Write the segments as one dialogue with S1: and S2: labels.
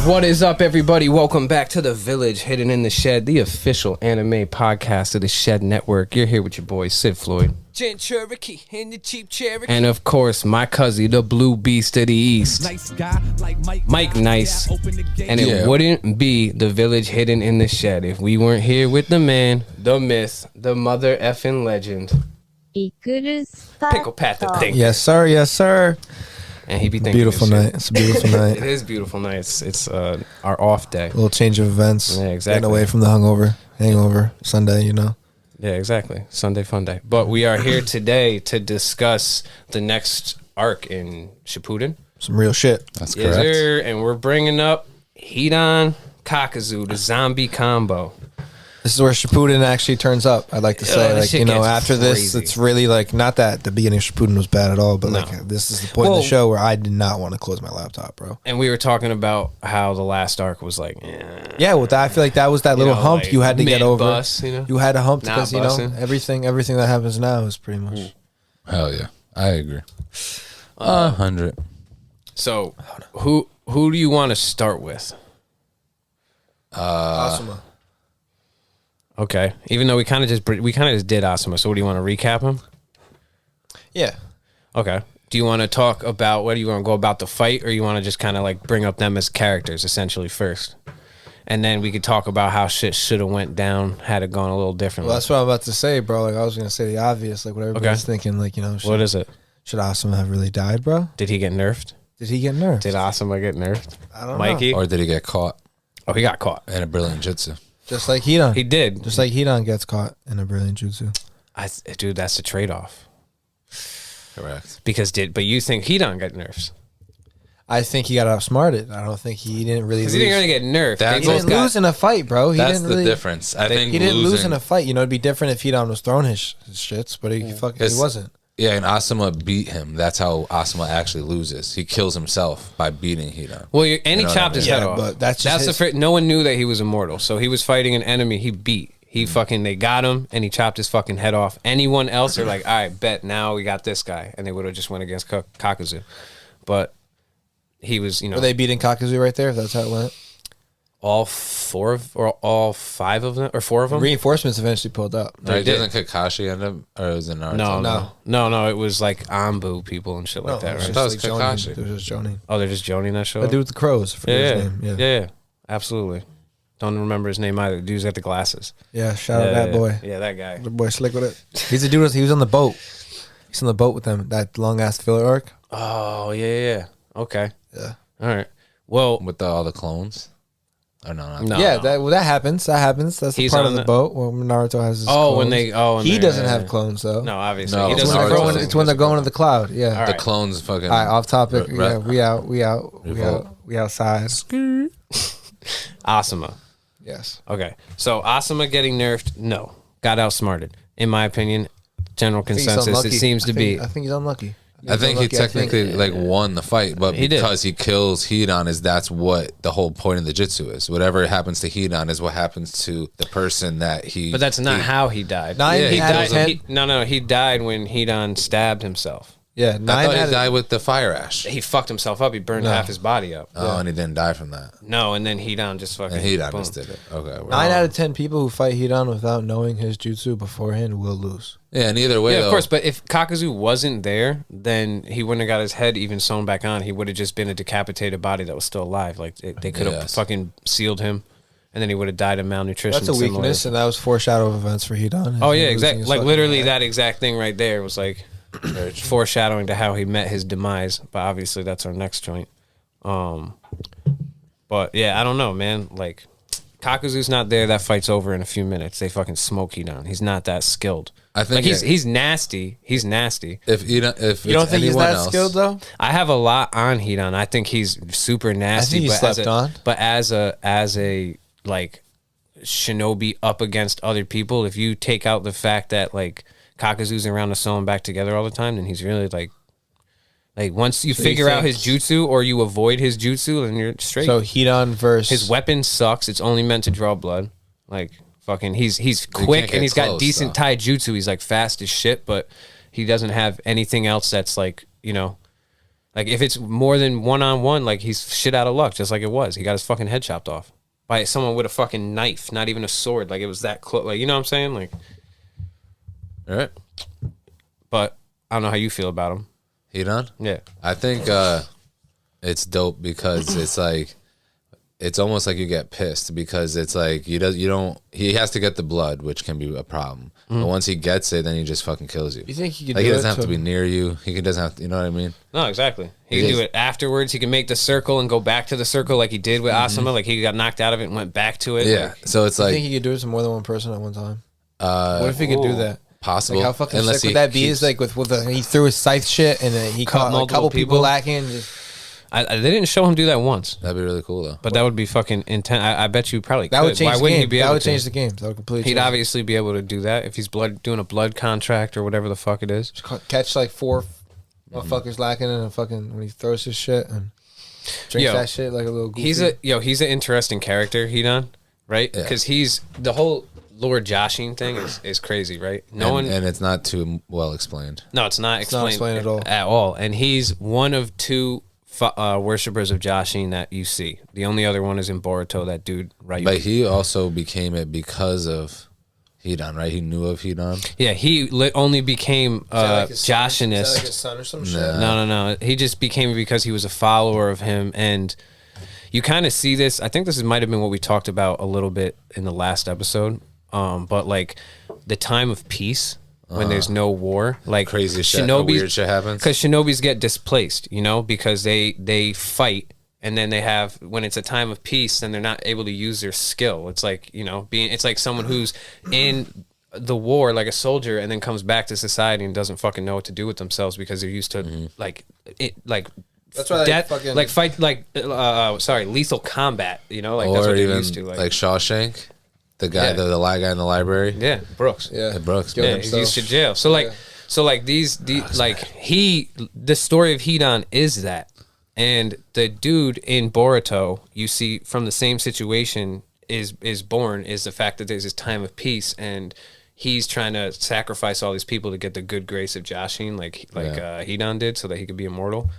S1: What is up, everybody? Welcome back to the Village Hidden in the Shed, the official anime podcast of the Shed Network. You're here with your boy, Sid Floyd.
S2: Jen Cherokee and the cheap Cherokee.
S1: And of course, my cousin, the Blue Beast of the East.
S2: Nice guy like
S1: Mike Nice. And it wouldn't be the Village Hidden in the Shed if we weren't here with the man, the myth, the mother effing legend. Pickle Pat the Thing.
S3: Yes, sir. Yes, sir.
S1: And he be thinking
S3: beautiful night. It's a beautiful night.
S1: It is beautiful night. It's our off day.
S3: A little change of events.
S1: Yeah, exactly.
S3: Getting away from the hangover Sunday, you know.
S1: Yeah, exactly. Sunday fun day. But we are here today to discuss the next arc in Shippuden.
S3: Some real shit.
S4: That's
S1: Yes,
S4: correct.
S1: sir. And we're bringing up Hidan Kakuzu, the zombie combo.
S3: This is where Shippuden actually turns up. I'd like to say,
S1: this
S3: like,
S1: shit
S3: you know,
S1: gets
S3: after this,
S1: crazy.
S3: it's really like not that the beginning of Shippuden was bad at all, but
S1: No.
S3: like this is the point of the show where I did not want to close my laptop, bro.
S1: And we were talking about how the last arc was like,
S3: Yeah, well, I feel like that was that little
S1: know,
S3: hump
S1: like
S3: you had to get over.
S1: mid-bus, you know?
S3: You had a hump
S1: Not
S3: because you know
S1: bussing.
S3: everything that happens now is pretty much.
S4: Hell yeah. I agree. 100.
S1: So who do you want to start with?
S3: Asuma.
S1: Okay. Even though we kind of just did Asuma. So what do you want to recap him?
S3: Yeah.
S1: Okay. Do you want to talk about what do you want to go about the fight, or you want to just kind of like bring up them as characters essentially first, and then we could talk about how shit should have went down had it gone a little differently.
S3: Well, that's what I'm about to say, bro. Like I was gonna say the obvious, like what everybody's thinking, like, you know,
S1: What is it?
S3: should Asuma have really died, bro?
S1: Did he get nerfed?
S3: Did he get nerfed?
S1: Did Asuma get nerfed?
S3: I don't
S1: Mikey?
S3: know.
S4: Or did he get caught
S1: Oh, he got caught.
S4: in a brilliant jutsu?
S3: Just like Hidan.
S1: He did.
S3: Just like Hidan gets caught in a brilliant jutsu.
S1: Dude, that's the trade-off.
S4: Correct.
S1: But you think Hidan got nerfs?
S3: I think he got outsmarted. I don't think he didn't really lose.
S1: Because he didn't really get nerfed.
S4: That-
S3: He didn't lose in a fight, bro. He
S4: That's
S3: didn't
S4: the
S3: really,
S4: difference. I think
S3: He didn't lose
S4: losing-
S3: in a fight. You know, it'd be different if Hidan was throwing his shits, but he wasn't.
S4: Yeah, and Asuma beat him. That's how Asuma actually loses. He kills himself by beating Hidan.
S1: Well, and he
S4: know
S1: chopped
S4: what I
S1: his
S4: mean?
S1: head
S3: Yeah,
S1: off.
S3: but that's just
S1: no one knew that he was immortal. So he was fighting an enemy he beat. They got him, and he chopped his fucking head off. Anyone else, they're like, all right, bet, now we got this guy. And they would have just went against Kakuzu. But he was,
S3: Were they beating Kakuzu right there, if that's how it went?
S1: all four of them?
S3: Reinforcements eventually pulled up.
S1: They
S4: Right?
S1: did.
S4: Doesn't Kakashi end up, or is it Naruto?
S1: No. It was like Ambu people and shit like that,
S3: it was
S1: right?
S4: That was
S3: just like Jonin.
S4: Kakashi.
S3: It was just Jonin.
S1: Oh, they're just joining that show?
S3: That dude with the crows. I forget his name.
S1: Yeah, absolutely. Don't remember his name either. The dude's got the glasses.
S3: Yeah, shout out that boy.
S1: Yeah, that guy.
S3: The boy slick with it. He's a dude. He was on the boat. He's on the boat with them. That long ass filler arc.
S1: Oh, yeah. Okay.
S3: Yeah.
S1: All right. Well,
S4: With all the clones? Or no?
S1: no.
S3: Yeah, that happens. That happens. That's
S1: He's
S3: part
S1: on
S3: of the
S1: the-
S3: boat when Naruto has his clones.
S1: when
S3: he
S1: they're-
S3: doesn't have clones though.
S1: No, obviously.
S4: No,
S1: he
S4: it's
S3: It's
S1: doesn't
S3: when,
S1: have
S3: they're
S1: clones.
S3: going, it's when they're going to the cloud. Yeah.
S1: All
S4: The
S1: right.
S4: clones fucking.
S3: All right, off topic.
S4: Re-
S3: Yeah,
S4: re-
S3: we outside.
S1: Asuma.
S3: Yes.
S1: Okay. So Asuma getting nerfed, no. Got outsmarted. In my opinion, general
S3: I think he's
S1: consensus,
S3: unlucky.
S1: it seems to be.
S3: I think he's unlucky.
S4: I think he technically like won the fight, but
S1: He did.
S4: because he kills Hidan, that's what the whole point of the jutsu is. Whatever happens to Hidan is what happens to the person that he.
S1: But that's not how he died.
S3: Nine
S4: Yeah,
S1: he
S3: out
S1: died.
S3: of 10.
S1: He died when Hidan stabbed himself.
S3: Yeah,
S4: I
S3: 9
S4: thought
S3: out
S4: he
S3: of
S4: died with the fire ash.
S1: He fucked himself up. He burned
S3: No.
S1: half his body up.
S4: Oh, and he didn't die from that.
S1: No, and then Hidan just fucking.
S4: And Hidan
S1: boom.
S4: just did it. Okay. well.
S3: 9 out of 10 people who fight Hidan without knowing his jutsu beforehand will lose.
S4: Yeah, and either way,
S1: Yeah,
S4: though,
S1: of course. But if Kakuzu wasn't there, then he wouldn't have got his head even sewn back on. He would have just been a decapitated body that was still alive. Like they could have
S4: Yes.
S1: fucking sealed him, and then he would have died of malnutrition.
S3: That's a
S1: similar
S3: weakness,
S1: to-
S3: and that was foreshadow of events for Hidan.
S1: Oh yeah,
S3: Losing
S1: exactly.
S3: his
S1: Like
S3: fucking
S1: literally
S3: head.
S1: that exact thing right there was like foreshadowing to how he met his demise. But obviously that's our next joint. But yeah, I don't know, man. Like Kakuzu's not there, that fight's over in a few minutes. They fucking smoke Hidan. He's not that skilled.
S4: I think
S1: like he's nasty. He's nasty.
S4: If you don't, if
S3: You don't think he's that
S4: else,
S3: skilled though?
S1: I have a lot on Hidan. I think he's super nasty.
S3: I think he
S1: but
S3: slept
S1: as a,
S3: on.
S1: But as a like Shinobi up against other people, if you take out the fact that like Kakuzu's around to sew him back together all the time, then he's really like once you figure out his jutsu or you avoid his jutsu, then you're straight.
S3: So Hidan versus
S1: His weapon sucks. It's only meant to draw blood. Like fucking, he's quick and he's got
S4: close,
S1: decent
S4: though.
S1: taijutsu. He's like fast as shit, but he doesn't have anything else that's like, you know, like if it's more than 1-on-1, like he's shit out of luck, just like it was. He got his fucking head chopped off by someone with a fucking knife, not even a sword. Like it was that close. Like, you know what I'm saying? Like,
S4: all right,
S1: but I don't know how you feel about him.
S4: Hidan.
S1: Yeah.
S4: I think it's dope because it's like it's almost like you get pissed because it's like he has to get the blood, which can be a problem. But once he gets it, then he just fucking kills you.
S3: You think he could
S4: Like
S3: do
S4: he doesn't
S3: it
S4: have to be near you. He doesn't have to, you know what I mean?
S1: No, exactly. He can do it afterwards. He can make the circle and go back to the circle like he did with Asuma. Like he got knocked out of it and went back to it.
S4: Yeah.
S1: Like,
S4: So it's
S3: You
S4: like
S3: think he could do it to more than one person at one time? What if he could do that?
S4: possible.
S3: Like how fucking
S4: unless
S3: sick
S4: he
S3: would that be?
S4: keeps-
S3: Is like with he threw his scythe shit and then he
S1: Cut
S3: caught like, a
S1: multiple
S3: couple people
S1: people.
S3: lacking. Just,
S1: they didn't show him do that once,
S4: That'd be really cool though.
S1: but that would be fucking intense. I bet you probably
S3: that
S1: could.
S3: would change
S1: Why
S3: the
S1: wouldn't
S3: game.
S1: he be
S3: That
S1: able
S3: would
S1: to?
S3: change the game. That would completely.
S1: He'd
S3: change it.
S1: obviously be able to do that if he's doing a blood contract or whatever the fuck it is.
S3: Catch like 4 motherfuckers lacking and fucking when he throws his shit and drinks
S1: Yo,
S3: that shit like a little. Goofy.
S1: He's an interesting character, Hidan, right?
S4: Yeah.
S1: Because he's the whole Lord Joshing thing is crazy, right?
S4: And it's not too well explained.
S1: No, it's not
S3: not
S1: explained,
S3: explained at all.
S1: And he's one of two worshippers of Joshing that you see. The only other one is in Boruto, that dude, right?
S4: But he also became it because of Hidan, right? He knew of Hidan.
S1: Yeah, he only became Joshinist.
S3: Like his son or some shit.
S1: No. He just became it because he was a follower of him. And you kind of see this. I think this might have been what we talked about a little bit in the last episode. But like the time of peace when there's no war, like
S4: Crazy shit, weird shit happens.
S1: because Shinobis get displaced, you know, because they fight. And then they have, when it's a time of peace, then they're not able to use their skill. It's like, you know, it's like someone who's in the war, like a soldier, and then comes back to society and doesn't fucking know what to do with themselves because they're used to
S3: That's why
S1: death,
S3: fucking
S1: like fight, lethal combat. You know, like
S4: Or
S1: that's what they're
S4: even
S1: used to.
S4: like Shawshank, the guy,
S1: Yeah.
S4: the white guy in the library.
S1: Yeah, Brooks.
S3: Yeah,
S4: Brooks.
S3: Killed
S1: Yeah, he's
S3: himself.
S1: used to jail. So like, the story of Hidan is that, and the dude in Boruto, you see from the same situation is the fact that there's this time of peace and he's trying to sacrifice all these people to get the good grace of Joshin, like Hidan did, so that he could be immortal.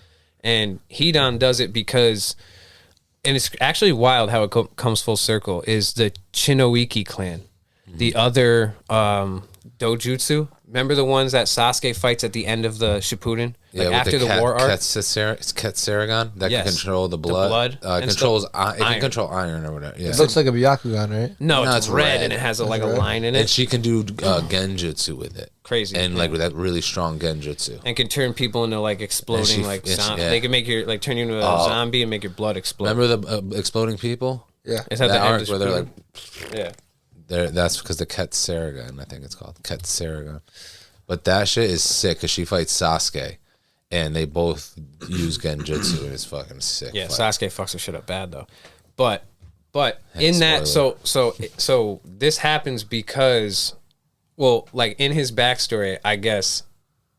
S1: And Hidan does it because, and it's actually wild how it comes full circle, is the Chinoiki clan, the other dojutsu. Remember the ones that Sasuke fights at the end of the Shippuden? Like after the war arc?
S4: It's Ketsaragon that
S1: Yes.
S4: can control the blood.
S1: and
S4: Controls
S1: stuff.
S4: it can control iron or whatever. Yeah.
S3: It looks like a Byakugan, right?
S1: No,
S4: No,
S1: it's
S4: it's
S1: red
S4: red.
S1: and it has a
S3: red.
S1: line in
S4: And
S1: it.
S4: she can do genjutsu with it.
S1: Crazy.
S4: And
S1: yeah.
S4: like with that really strong genjutsu.
S1: And can turn people into like exploding,
S4: yeah.
S1: they can make your, like turn you into a zombie and make your blood explode.
S4: Remember the exploding people?
S3: Yeah.
S1: Is that
S4: That
S1: the end
S4: arc
S1: of
S4: where they're like,
S1: yeah.
S4: that's because the Ketsaragon, I think it's called Ketsaragon. But that shit is sick because she fights Sasuke, and they both use genjutsu, and it's fucking sick.
S1: Yeah,
S4: fight.
S1: Sasuke fucks her shit up bad though. But in that,
S4: spoiler.
S1: so this happens because, well, like in his backstory, I guess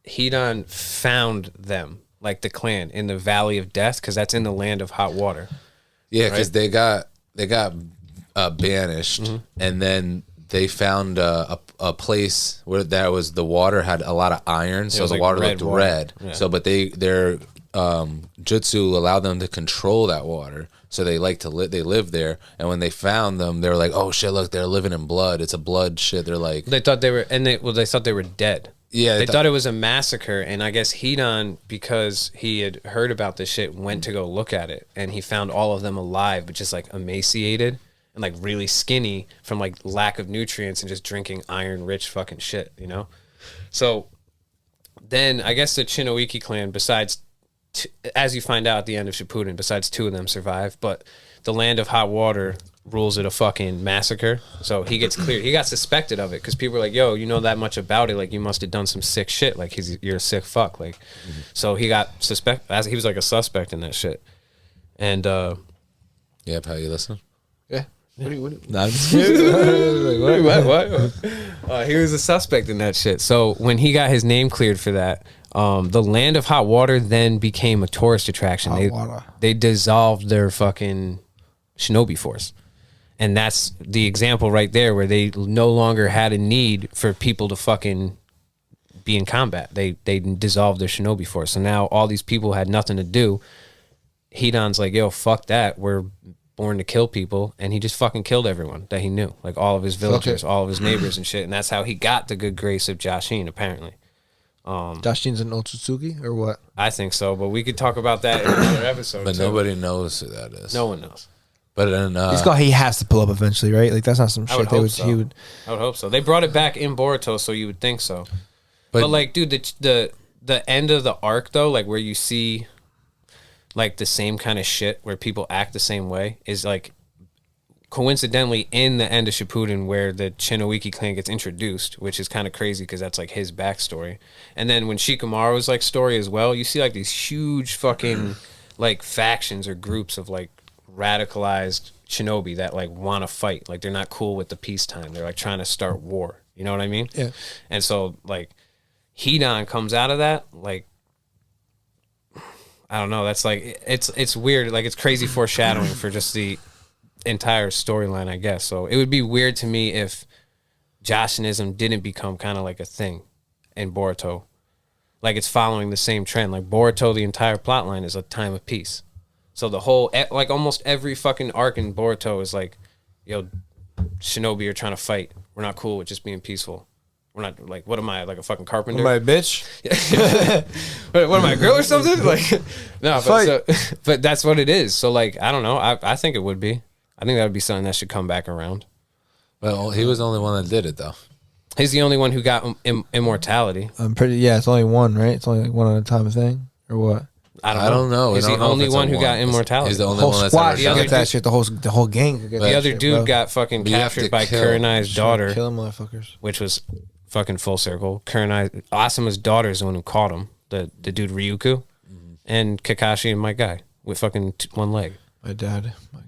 S1: Hidan found them, like the clan, in the Valley of Death, because that's in the land of hot water.
S4: Yeah, because they got banished, and then they found a place where there was the water had a lot of iron, so
S1: was
S4: the
S1: like
S4: water
S1: red
S4: looked
S1: water.
S4: red.
S1: Yeah.
S4: So, but their jutsu allowed them to control that water. So they like to they live there, and when they found them, they were like, "Oh shit! Look, they're living in blood. It's a blood shit." They're like,
S1: They thought they were, they thought they were dead.
S4: Yeah,
S1: they thought it was a massacre, and I guess Hidan, because he had heard about this shit, went to go look at it, and he found all of them alive, but just like emaciated and like really skinny from like lack of nutrients and just drinking iron-rich fucking shit, you know. So then I guess the Chinoiki clan, besides, as you find out at the end of Shippuden, besides two of them survive, but the land of hot water rules it a fucking massacre. So he gets cleared. He got suspected of it because people were like, "Yo, you know that much about it? Like, you must have done some sick shit. Like, you're a sick fuck." Like, so he got he was like a suspect in that shit. And
S4: Yeah, Pat, you listening?
S3: Yeah.
S4: Nah, I'm just kidding.
S1: what? He was a suspect in that shit. So when he got his name cleared for that, the Land of Hot Water then became a tourist attraction. They dissolved their fucking Shinobi force. And that's the example right there where they no longer had a need for people to fucking be in combat. They dissolved their Shinobi force. So now all these people had nothing to do. Hidan's like, yo, fuck that. We're born to kill people. And he just fucking killed everyone that he knew. Like all of his villagers, all of his neighbors and shit. And that's how he got the good grace of Jashin, apparently.
S3: Jashin's an Otsutsuki or what?
S1: I think so, but we could talk about that in another episode.
S4: But
S1: too.
S4: nobody knows who that is.
S1: No one knows.
S4: But then
S3: He has to pull up eventually, right? Like that's not some
S1: I
S3: shit
S1: would
S3: they
S1: hope
S3: would.
S1: so.
S3: He would.
S1: I would hope so. They brought it back in Boruto, so you would think so. But like, dude, the end of the arc though, like where you see like the same kind of shit where people act the same way is like coincidentally in the end of Shippuden where the Shinoiki clan gets introduced, which is kind of crazy because that's like his backstory. And then when Shikamaru's like story as well, you see like these huge fucking like factions or groups of like radicalized shinobi that like want to fight. Like they're not cool with the peacetime. They're like trying to start war. You know what I mean?
S3: Yeah.
S1: And so like Hidan comes out of that like, I don't know. That's like it's weird. Like it's crazy foreshadowing for just the entire storyline, I guess. So it would be weird to me if Jashinism didn't become kind of like a thing in Boruto. Like it's following the same trend. Like Boruto, the entire plotline is a time of peace. So the whole like almost every fucking arc in Boruto is like, yo, shinobi are trying to fight. We're not cool with just being peaceful. We're not like, what am I, like a fucking carpenter?
S3: My bitch.
S1: what am I, a girl or something? Like, no, but that's what it is. So like, I don't know. I think it would be. I think that would be something that should come back around.
S4: Well, he was the only one that did it though.
S1: He's the only one who got immortality.
S3: I'm pretty. Yeah, it's only one, right? It's only like one at a time thing, or what?
S4: I don't know.
S1: He's the only one who got immortality.
S4: He's the only
S3: Whole
S4: one that's
S3: squad
S4: ever
S3: should
S4: done
S3: get
S4: it.
S3: that shit. The whole gang could get
S1: The
S3: that
S1: other
S3: shit,
S1: dude
S3: bro.
S1: got fucking
S4: But you have
S1: captured
S4: to
S1: by
S4: kill-
S1: Kurenai's daughter,
S3: Kill them motherfuckers.
S1: which was fucking full circle. Kurenai, Asuma's daughter is the one who caught him. The dude Ryuku, and Kakashi and my guy with fucking one leg.
S3: My dad. My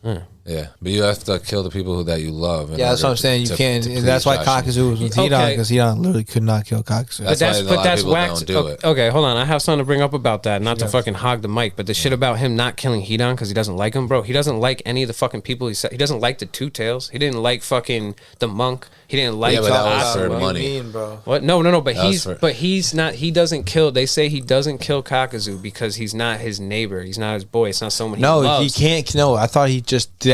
S3: guy.
S4: Yeah, but you have to kill the people that you love.
S3: Yeah, that's what I'm saying. You can't. And that's why Kakuzu was with
S1: Okay.
S3: Hidan, because Hidan literally could not kill Kakuzu.
S4: That's why a lot of people don't do it.
S1: Okay, hold on. I have something to bring up about that. Not to fucking hog the mic, but the shit about him not killing Hidan because he doesn't like him, bro. He doesn't like any of the fucking people he said. He doesn't like the Two Tails. He didn't like fucking the monk. He didn't like.
S4: Yeah, but that was for
S1: Asuma.
S4: money.
S3: bro.
S1: What? No. But
S4: That
S1: he's not. He doesn't kill. They say he doesn't kill Kakuzu because he's not his neighbor. He's not his boy. It's not someone he
S3: No,
S1: loves.
S3: he can't. No, I thought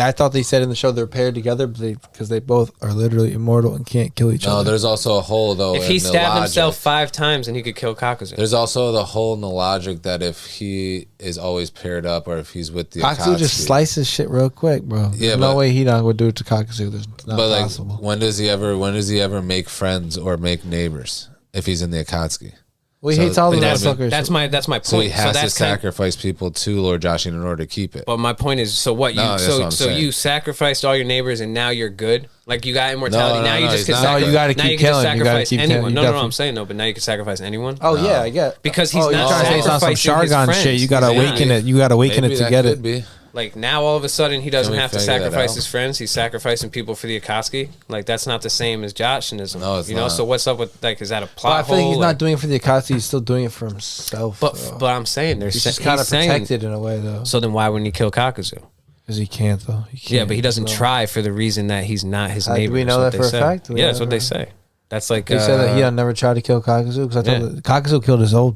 S3: I thought they said in the show they're paired together, but because they both are literally immortal and can't kill each
S4: No,
S3: other.
S4: there's also a hole though.
S1: If
S4: in
S1: he
S4: the
S1: stabbed
S4: logic.
S1: himself 5 times, then he could kill Kakuzu.
S4: There's also the hole in the logic that if he is always paired up or if he's with the
S3: Kakuzu just
S4: Akatsuki-
S3: slices shit real quick, bro.
S4: Yeah,
S3: There's no
S4: but-
S3: way Hidan would do it to Kakuzu. There's not
S4: But like,
S3: possible.
S4: when does he ever make friends or make neighbors if he's in the Akatsuki?
S3: Well, he
S4: so
S3: hates all the
S1: That's
S3: motherfuckers.
S1: that's my point.
S4: So he has to
S1: that's kind-
S4: sacrifice people to Lord Jashin in order to keep it.
S1: But my point is, so what? You
S4: No, that's what I'm saying.
S1: you sacrificed all your neighbors, and now you're good. Like you got immortality.
S4: No,
S1: now you
S4: no,
S1: just
S4: he's
S1: can
S4: not.
S1: sacrifice.
S4: No,
S3: you gotta
S1: now
S3: keep
S1: you can just
S3: killing. You gotta
S1: sacrifice
S3: keep
S1: anyone.
S3: killing. You
S1: No, I'm
S3: definitely-
S1: saying no. But now you can sacrifice anyone.
S3: Oh yeah, I get.
S1: Because he's
S3: you're
S1: not
S3: trying to say it's not some
S1: sacrificing his
S3: Shargon
S1: friends.
S3: shit. You gotta
S1: He's
S3: awaken
S1: not.
S3: it. You gotta awaken
S4: Maybe
S3: it to
S4: that
S3: get
S4: could
S3: it.
S4: be.
S1: Like now, all of a sudden, he doesn't
S4: we
S1: have to
S4: figure that
S1: sacrifice
S4: out?
S1: his friends. He's sacrificing people for the Akatsuki. Like that's not the same as Jashinism.
S4: No, it's
S1: you know.
S4: not.
S1: So what's up with like? Is that a
S3: But I
S1: plot
S3: feel like
S1: hole?
S3: he's
S1: Like-
S3: not doing it for the Akatsuki. He's still doing it for himself.
S1: But
S3: though.
S1: I'm saying there's
S3: he's just kind of
S1: saying-
S3: protected in a way, though,
S1: So then why wouldn't he kill Kakuzu?
S3: because he can't, though. He can't,
S1: Yeah, but he doesn't
S3: so.
S1: try for the reason that he's not his
S3: Do
S1: neighbor.
S3: we
S1: is
S3: know
S1: what
S3: that
S1: they
S3: for a
S1: say.
S3: fact? We
S1: Yeah, that's
S3: never-
S1: what they say. That's like
S3: They said that he never tried to kill Kakuzu, because I
S1: Yeah.
S3: thought that Kakuzu killed his old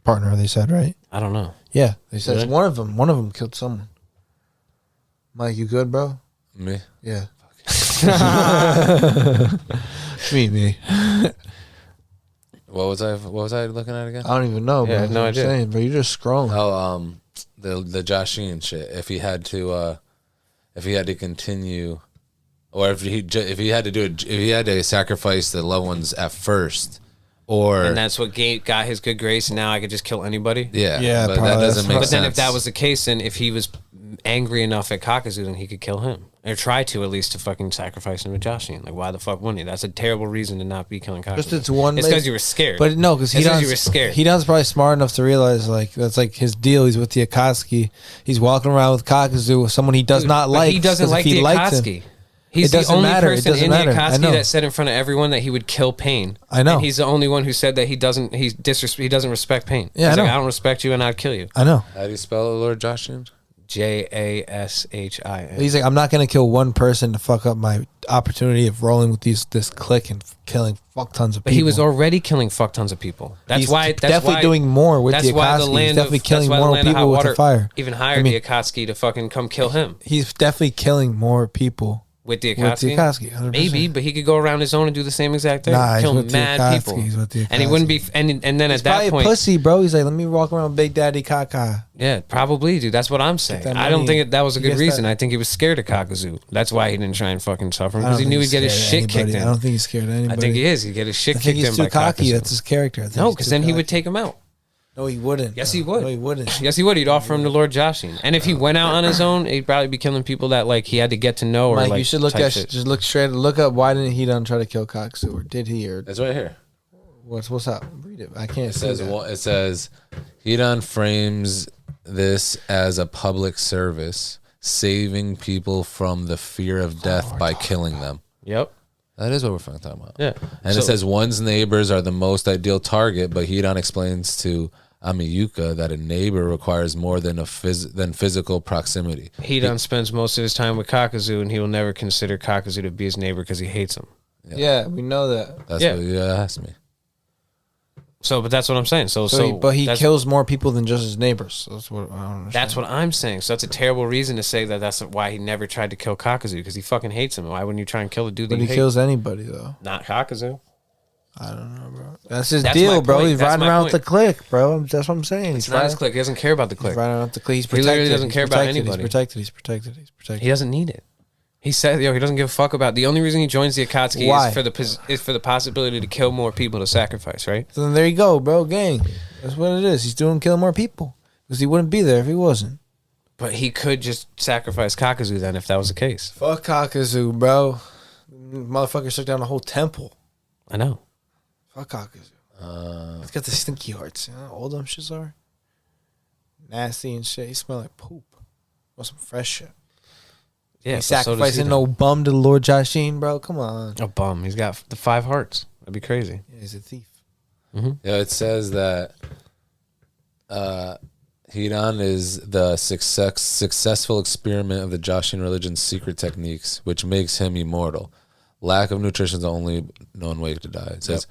S3: partner. They said, right?
S1: I don't know.
S3: Yeah, they said
S1: Really?
S3: one of them killed someone. Mike, you good, bro?
S4: Me?
S3: Yeah. me.
S4: What was I looking at again?
S3: I don't even know, bro.
S1: Yeah,
S3: That's
S1: no
S3: what I'm
S1: idea.
S3: saying, bro. You're just scrolling.
S4: Oh, the Jashin shit. If he had to continue, or if he had to do it, if he had to sacrifice the loved ones at first, or
S1: And that's what got his good grace, and now I could just kill anybody.
S4: yeah,
S3: Yeah,
S4: but that
S3: probably.
S4: doesn't make
S3: But
S4: sense.
S1: But then if that was the case, then if he was angry enough at Kakuzu, then he could kill him. Or try to, at least, to fucking sacrifice him to Joshin. Like, why the fuck wouldn't he? That's a terrible reason to not be killing Kakuzu.
S3: Just it's one.
S1: It's because you were scared.
S3: But no, because
S1: you were scared.
S3: Hidan's probably smart enough to realize like that's like his deal. He's with the Akatsuki. He's walking around with Kakuzu, someone he does not like.
S1: He doesn't like the Akatsuki. He's the only person in the Akatsuki that said in front of everyone that he would kill Pain.
S3: I know.
S1: And he's the only one who said that he doesn't respect Pain.
S3: Yeah,
S1: he's
S3: I
S1: like,
S3: know.
S1: I don't respect you and I'd kill you.
S3: I know.
S4: How do you spell it, Lord Joshin?
S1: Jashin.
S3: He's like, I'm not gonna kill one person to fuck up my opportunity of rolling with this clique and killing fuck tons of people.
S1: But he was already killing fuck tons of people. That's why.
S3: Doing more with
S1: that's
S3: the
S1: why
S3: Akatsuki.
S1: the land
S3: He's definitely
S1: of,
S3: killing
S1: that's why the
S3: more
S1: land of hot
S3: people with
S1: water
S3: the fire.
S1: even hired the Akatsuki to fucking come kill him
S3: He's definitely killing more people
S1: with the
S3: with the
S1: Akatsuki.
S3: Akatsuki. 100%.
S1: Maybe, but he could go around his own and do the same exact thing.
S3: Nah,
S1: kill
S3: he's with
S1: mad
S3: the Akatsuki.
S1: people.
S3: He's with the
S1: And he wouldn't be. And then
S3: He's
S1: at that
S3: probably
S1: point,
S3: a pussy, bro. He's like, let me walk around with Big Daddy Kaka.
S1: yeah, probably, dude. That's what I'm saying.
S3: that
S1: I don't
S3: money.
S1: think that was a
S3: You
S1: good
S3: guess
S1: reason.
S3: that-
S1: I think he was scared of Kakuzu. That's why he didn't try and fucking suffer him
S3: I don't
S1: because he
S3: think
S1: knew
S3: he's
S1: he'd get his
S3: scared
S1: shit
S3: of
S1: kicked
S3: anybody.
S1: in.
S3: I don't think he's scared of anybody.
S1: I think he is. He'd get his shit
S3: I think
S1: kicked in
S3: he's
S1: by
S3: too cocky.
S1: Kakuzu.
S3: That's his character. I think
S1: No,
S3: he's
S1: because
S3: too
S1: then he
S3: cocky.
S1: would take him out.
S3: No, he wouldn't.
S1: Yes,
S3: No.
S1: he would.
S3: No, he wouldn't.
S1: Yes, he would. He'd offer him to Lord Joshin. And if he went out on his own, he'd probably be killing people that like he had to get to know or
S3: Mike,
S1: like
S3: you should look
S1: type
S3: at
S1: shit.
S3: just look straight. Look up. Why didn't Hidan try to kill Kakuzu, or did he? Or
S4: It's right here.
S3: what's up? Read it. I can't
S4: It
S3: see
S4: says
S3: that.
S4: it says Hidan frames this as a public service, saving people from the fear of death by killing them.
S1: Yep.
S4: That is what we're fucking talking about.
S1: Yeah.
S4: And
S1: So-
S4: it says one's neighbors are the most ideal target, but Hidan explains to Amiyuka that a neighbor requires more than than physical proximity.
S1: Hidan spends most of his time with Kakuzu, and he will never consider Kakuzu to be his neighbor because he hates him.
S3: Yeah, we know that.
S4: That's
S1: Yeah.
S4: what you asked me.
S1: So, but that's what I'm saying.
S3: But he
S1: that's-
S3: kills more people than just his neighbors. That's what I don't understand.
S1: That's what I'm saying. So that's a terrible reason to say that that's why he never tried to kill Kakuzu because he fucking hates him. Why wouldn't you try and kill the dude that
S3: But
S1: you
S3: he
S1: hate?
S3: kills anybody though.
S1: Not Kakuzu.
S3: I don't know, bro. That's his
S1: That's
S3: deal,
S1: my
S3: bro.
S1: point.
S3: He's
S1: That's
S3: riding
S1: my
S3: around
S1: point.
S3: with the clique, bro. That's what I'm saying.
S1: It's not his clique. He doesn't care about the
S3: He's
S1: clique.
S3: riding around with the clique. He's
S1: He
S3: protected.
S1: literally doesn't
S3: He's
S1: care about
S3: protected.
S1: anybody.
S3: He's protected. He's protected. He's protected.
S1: He doesn't need it. He said, he doesn't give a fuck about. The only reason he joins the Akatsuki
S3: Why?
S1: is for the possibility to kill more people to sacrifice, right?
S3: So then there you go, bro. Gang. That's what it is. He's doing killing more people because he wouldn't be there if he wasn't.
S1: But he could just sacrifice Kakuzu then if that was the case.
S3: Fuck Kakuzu, bro. Motherfucker took down the whole temple.
S1: I know.
S3: Fuck Kakuzu. He's got the stinky hearts. You know how old them shits are? Nasty and shit. He smell like poop. Want some fresh shit.
S1: Yeah.
S3: He's
S1: but so does
S3: sacrificing
S1: Hidan.
S3: no bum to the Lord Joshin, bro. Come on.
S1: A bum. He's got the 5 hearts. That'd be crazy.
S3: Yeah, he's a thief.
S4: Yeah, it says that Hidan is the successful experiment of the Joshin religion's secret techniques, which makes him immortal. Lack of nutrition is the only known way to die. It says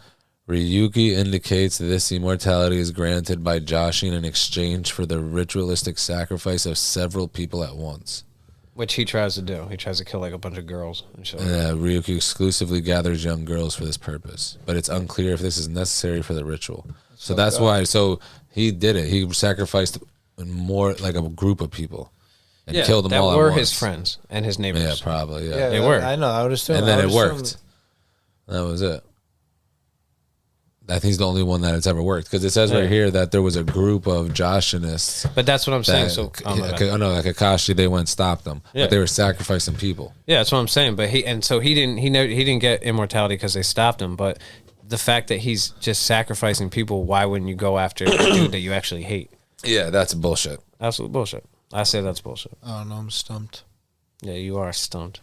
S4: Ryuki indicates that this immortality is granted by Joshin in exchange for the ritualistic sacrifice of several people at once.
S1: Which he tries to do. He tries to kill like a bunch of girls and shit.
S4: And Ryuki exclusively gathers young girls for this purpose, but it's unclear if this is necessary for the ritual. So that's why. So he did it. He sacrificed more, like a group of people, and killed them
S1: that
S4: all at
S1: were
S4: once.
S1: his friends and his neighbors.
S4: Yeah, probably. Yeah,
S3: Yeah,
S1: They were.
S3: I know. I would assume.
S4: and then
S3: I
S4: it
S3: would
S4: worked.
S3: assume-
S4: That was it. I think he's the only one that it's ever worked because it says
S1: Yeah.
S4: right here that there was a group of Joshinists.
S1: But that's what I'm saying.
S4: That,
S1: So
S4: like Akashi, they went and stopped them,
S1: Yeah.
S4: but they were sacrificing people.
S1: yeah, that's what I'm saying. But he didn't get immortality because they stopped him. But the fact that he's just sacrificing people, why wouldn't you go after a dude that you actually hate?
S4: Yeah, that's bullshit.
S1: Absolute bullshit. I say that's bullshit.
S3: I don't know. I'm stumped.
S1: Yeah, you are stumped.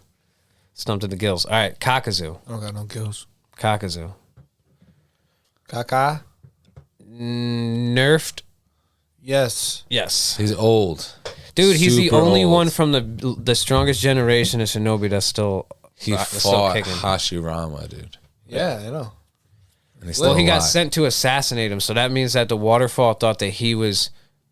S1: Stumped to the gills. All right, Kakuzu.
S3: I don't got no gills.
S1: Kakuzu.
S3: Kaka?
S1: Nerfed.
S3: Yes.
S1: Yes.
S4: He's old,
S1: Dude, he's the
S4: Super
S1: only
S4: old.
S1: one from the strongest generation of Shinobi that's still
S4: He
S1: that's still
S4: fought
S1: kicking.
S4: Hashirama, dude.
S3: Yeah, I know.
S4: And he's
S1: Well,
S4: still
S1: he got
S4: alive.
S1: sent to assassinate him, so that means that the waterfall thought that he was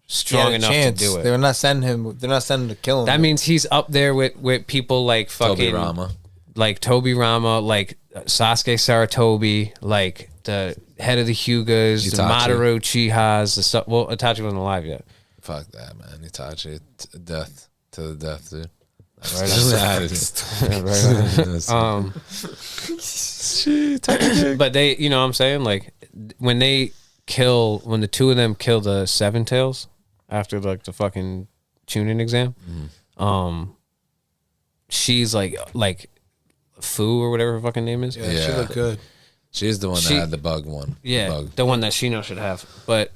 S1: strong enough to do it.
S3: They're not sending him. They're not sending him to kill him.
S1: That means he's up there with people like fucking
S4: Tobirama.
S1: like Tobirama, like Sasuke Saratobi, like the head of the Hyugas, the
S4: Itachi.
S1: Madoru Chihas, the stuff. Well, Itachi wasn't alive yet.
S4: Fuck that, man. Itachi, death to the death, dude.
S1: But they, you know what I'm saying? Like when the two of them kill the Seven Tails after like the fucking tuning exam, she's like Fu or whatever her fucking name is.
S3: Yeah, she
S4: Yeah.
S3: looked good.
S4: She's the one that had the bug one.
S1: Yeah,
S4: Bug.
S1: the one that Shino should have. But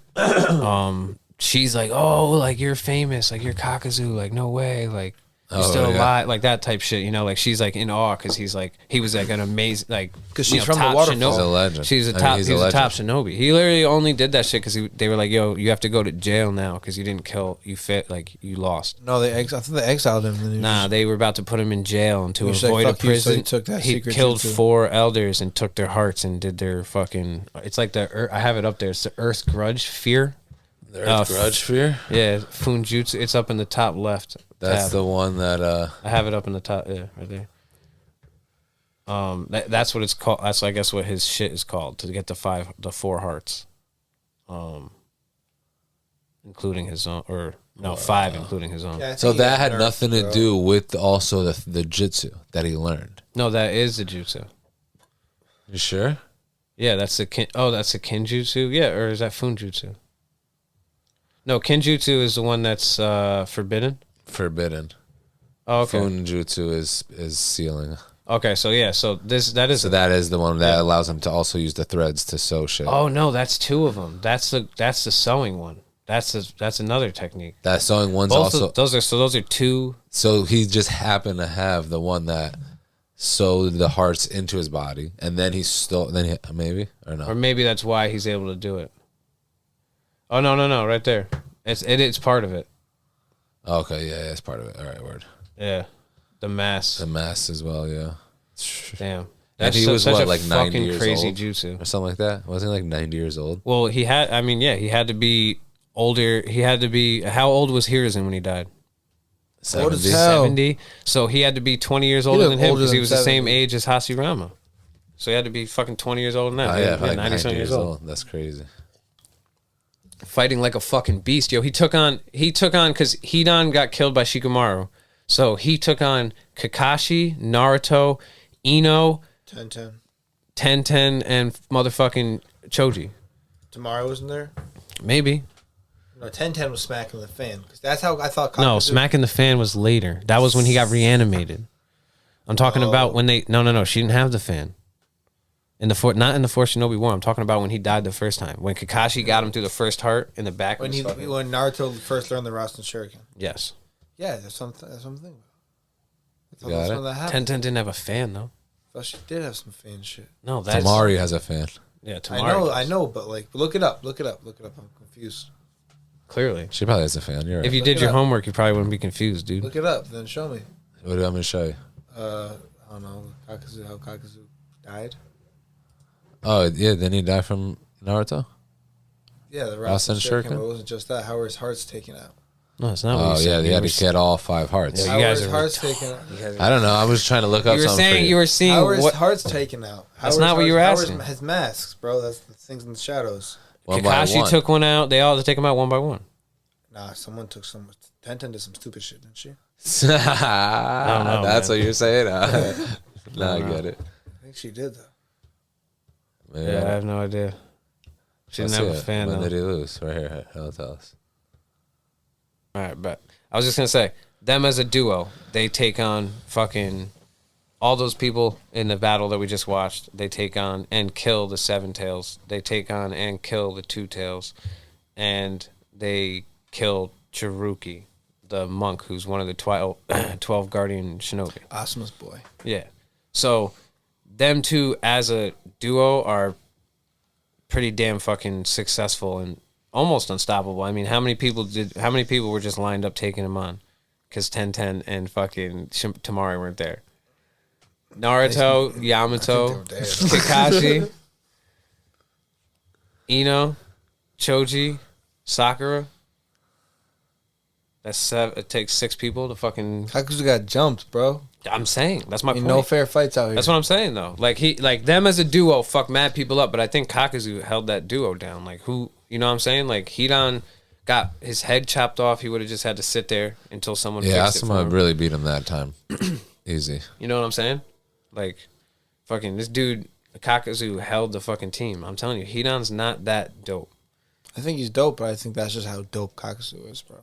S1: she's like, oh, like you're famous, like you're Kakuzu, like no way, like you're still alive, like that type shit. You know, like she's like in awe because he was like an amazing, like
S3: 'Cause
S1: you
S3: she's
S1: know,
S3: from the
S1: top
S3: waterfall.
S1: Shinobi.
S4: He's a legend.
S1: She's a
S4: I mean,
S1: top.
S4: he's
S1: He's
S4: a
S1: a top
S4: legend.
S1: Shinobi. He literally only did that shit because they were like, yo, you have to go to jail now because you didn't kill, you fit, like you lost.
S3: No, I think they exiled him. And he was
S1: Nah,
S3: just-
S1: they were about to put him in jail and to
S3: He was like,
S1: avoid a
S3: "Fuck you," so he
S1: prison.
S3: took that
S1: He
S3: secret
S1: killed
S3: jutsu.
S1: 4 elders and took their hearts and did their fucking. It's like I have it up there. It's the Earth Grudge Fear.
S4: The Earth Grudge Fear?
S1: Yeah, Funjutsu. It's up in the top left.
S4: That's
S1: tab.
S4: the one that
S1: I have it up in the top. Yeah, right there. That's what it's called. That's I guess what his shit is called to get the 4 hearts, including his own, or no 5 including his own.
S3: Yeah, I think
S4: so
S3: he
S4: that
S3: got
S4: had
S3: nerfed,
S4: nothing to
S3: bro.
S4: do with also the jutsu that he learned.
S1: No, that is the jutsu.
S4: You sure?
S1: Yeah, that's the that's the kinjutsu. Yeah, or is that funjutsu? No, kinjutsu is the one that's forbidden.
S4: Forbidden.
S1: Oh, okay.
S4: Funjutsu is sealing.
S1: Okay, so yeah, so that is.
S4: So that is the one that allows him to also use the threads to sew shit.
S1: Oh no, that's 2 of them. That's the sewing one. That's another technique.
S4: That sewing one's
S1: Both
S4: also.
S1: of, those are 2.
S4: So he just happened to have the one that sewed the hearts into his body, and then he stole. Then he, maybe or no?
S1: Or maybe that's why he's able to do it. Oh no, right there. It's part of it.
S4: Okay, yeah, it's part of it. All right, word.
S1: Yeah, the mass.
S4: The mask as well, yeah.
S1: Damn,
S4: And
S1: that's
S4: he was
S1: such
S4: what,
S1: a
S4: like 90
S1: fucking
S4: years
S1: crazy
S4: old?
S1: jutsu.
S4: Or something like that. Wasn't he like 90 years old?
S1: Well, he had. I mean, yeah, he had to be older. He had to be. How old was Hiruzen when he died?
S3: Old as
S4: 70?
S3: hell.
S1: 70. So he had to be 20 years older
S3: looked
S1: than him
S3: older
S1: because he
S3: than
S1: was the same
S3: 70.
S1: age as Hashirama. So he had to be fucking 20 years older than that.
S4: Oh, yeah, like
S1: 90 something years old.
S4: That's crazy.
S1: Fighting like a fucking beast, yo. He took on because Hidan got killed by Shikamaru. So he took on Kakashi, Naruto, Ino,
S3: 10-10.
S1: Tenten, and motherfucking Choji.
S3: Tomorrow wasn't there?
S1: Maybe.
S3: No, 10-10 was smacking the fan. Because that's how I thought.
S1: No,
S3: Kakuzu-
S1: smacking the fan was later. That was when he got reanimated. I'm talking about when they. No. She didn't have the fan. Not in the Fourth Shinobi War. I'm talking about when he died the first time. When Kakashi got him through the first heart in the back.
S3: When
S1: of his fucking-
S3: when Naruto first learned the Rasen Shuriken.
S1: Yes.
S3: Yeah, that's something. That's something. I thought
S4: Got
S3: that's
S4: it.
S3: when that happened.
S1: 10 didn't have a fan though.
S3: I thought she did have some fan shit.
S1: No, that's
S4: Tamari has a fan.
S1: Yeah, Tamari.
S3: I know, but like, look it up. I'm confused.
S1: Clearly.
S4: She probably has a fan. You're right.
S1: If you
S3: Look
S1: did
S3: it
S1: your
S3: up.
S1: homework, you probably wouldn't be confused, dude.
S3: Look it up, then show me.
S4: What do you want me to show you?
S3: I don't know, how Kakuzu died.
S4: Oh, yeah, then he died from Naruto?
S3: Yeah, the
S4: Rasen
S3: Rasen Shuriken.
S4: Shuriken?
S3: But it wasn't just that. How were his hearts taken out?
S1: No, it's not what
S4: Oh,
S1: you
S4: yeah,
S1: said.
S4: they
S1: You
S4: had
S1: were
S4: to get all 5 hearts.
S1: Yeah,
S3: How
S1: you
S3: were
S1: guys
S3: his
S1: are
S3: hearts
S1: ret-
S3: taken out?
S4: I don't know. I was trying to look up
S1: You were
S4: something for
S1: saying you were seeing
S3: How were his
S1: what
S3: hearts taken out? How
S1: That's
S3: were his
S1: not what you were
S3: hearts- how
S1: asking.
S3: were his masks, bro. That's the things in the shadows.
S4: one by
S1: Kakashi
S4: one.
S1: took one out. They all had to take them out one by one.
S3: Nah, someone took some. Tenten did some stupid shit, didn't she?
S1: know,
S4: That's
S1: man.
S4: what you're saying? Now I get it.
S3: I think she did though.
S4: Maybe
S1: Yeah, I
S4: I-
S1: have no idea. She
S4: let's
S1: didn't have
S4: see
S1: a
S4: it.
S1: fan
S4: When
S1: though.
S4: did he lose? Right here. He'll tell us.
S1: All right, but I was just gonna say them as a duo. They take on fucking all those people in the battle that we just watched. They take on and kill the 7 tails. They take on and kill the 2 tails, and they kill Chiriku, the monk who's one of the 12 guardian shinobi.
S3: Asuma's boy.
S1: Yeah. So them two as a duo are pretty damn fucking successful and almost unstoppable. I mean, how many people were just lined up taking him on? Because 10 and fucking Tamari weren't there. Naruto, Yamato,
S3: they were there.
S1: Kakashi, Ino, Choji, Sakura. That's 7. It takes 6 people to fucking.
S3: Kakuzu got jumped, bro.
S1: I'm saying that's my
S3: Ain't
S1: point.
S3: no fair fights out here.
S1: That's what I'm saying though. Like them as a duo fuck mad people up, but I think Kakuzu held that duo down. Like who, you know what I'm saying? Like Hidan got his head chopped off. He would have just had to sit there until someone
S4: Yeah,
S1: fixed it for
S4: Asuma
S1: him.
S4: really beat him that time. Easy.
S1: You know what I'm saying? Like fucking this dude Kakuzu held the fucking team. I'm telling you, Hidan's not that dope.
S3: I think he's dope, but I think that's just how dope Kakuzu is, bro.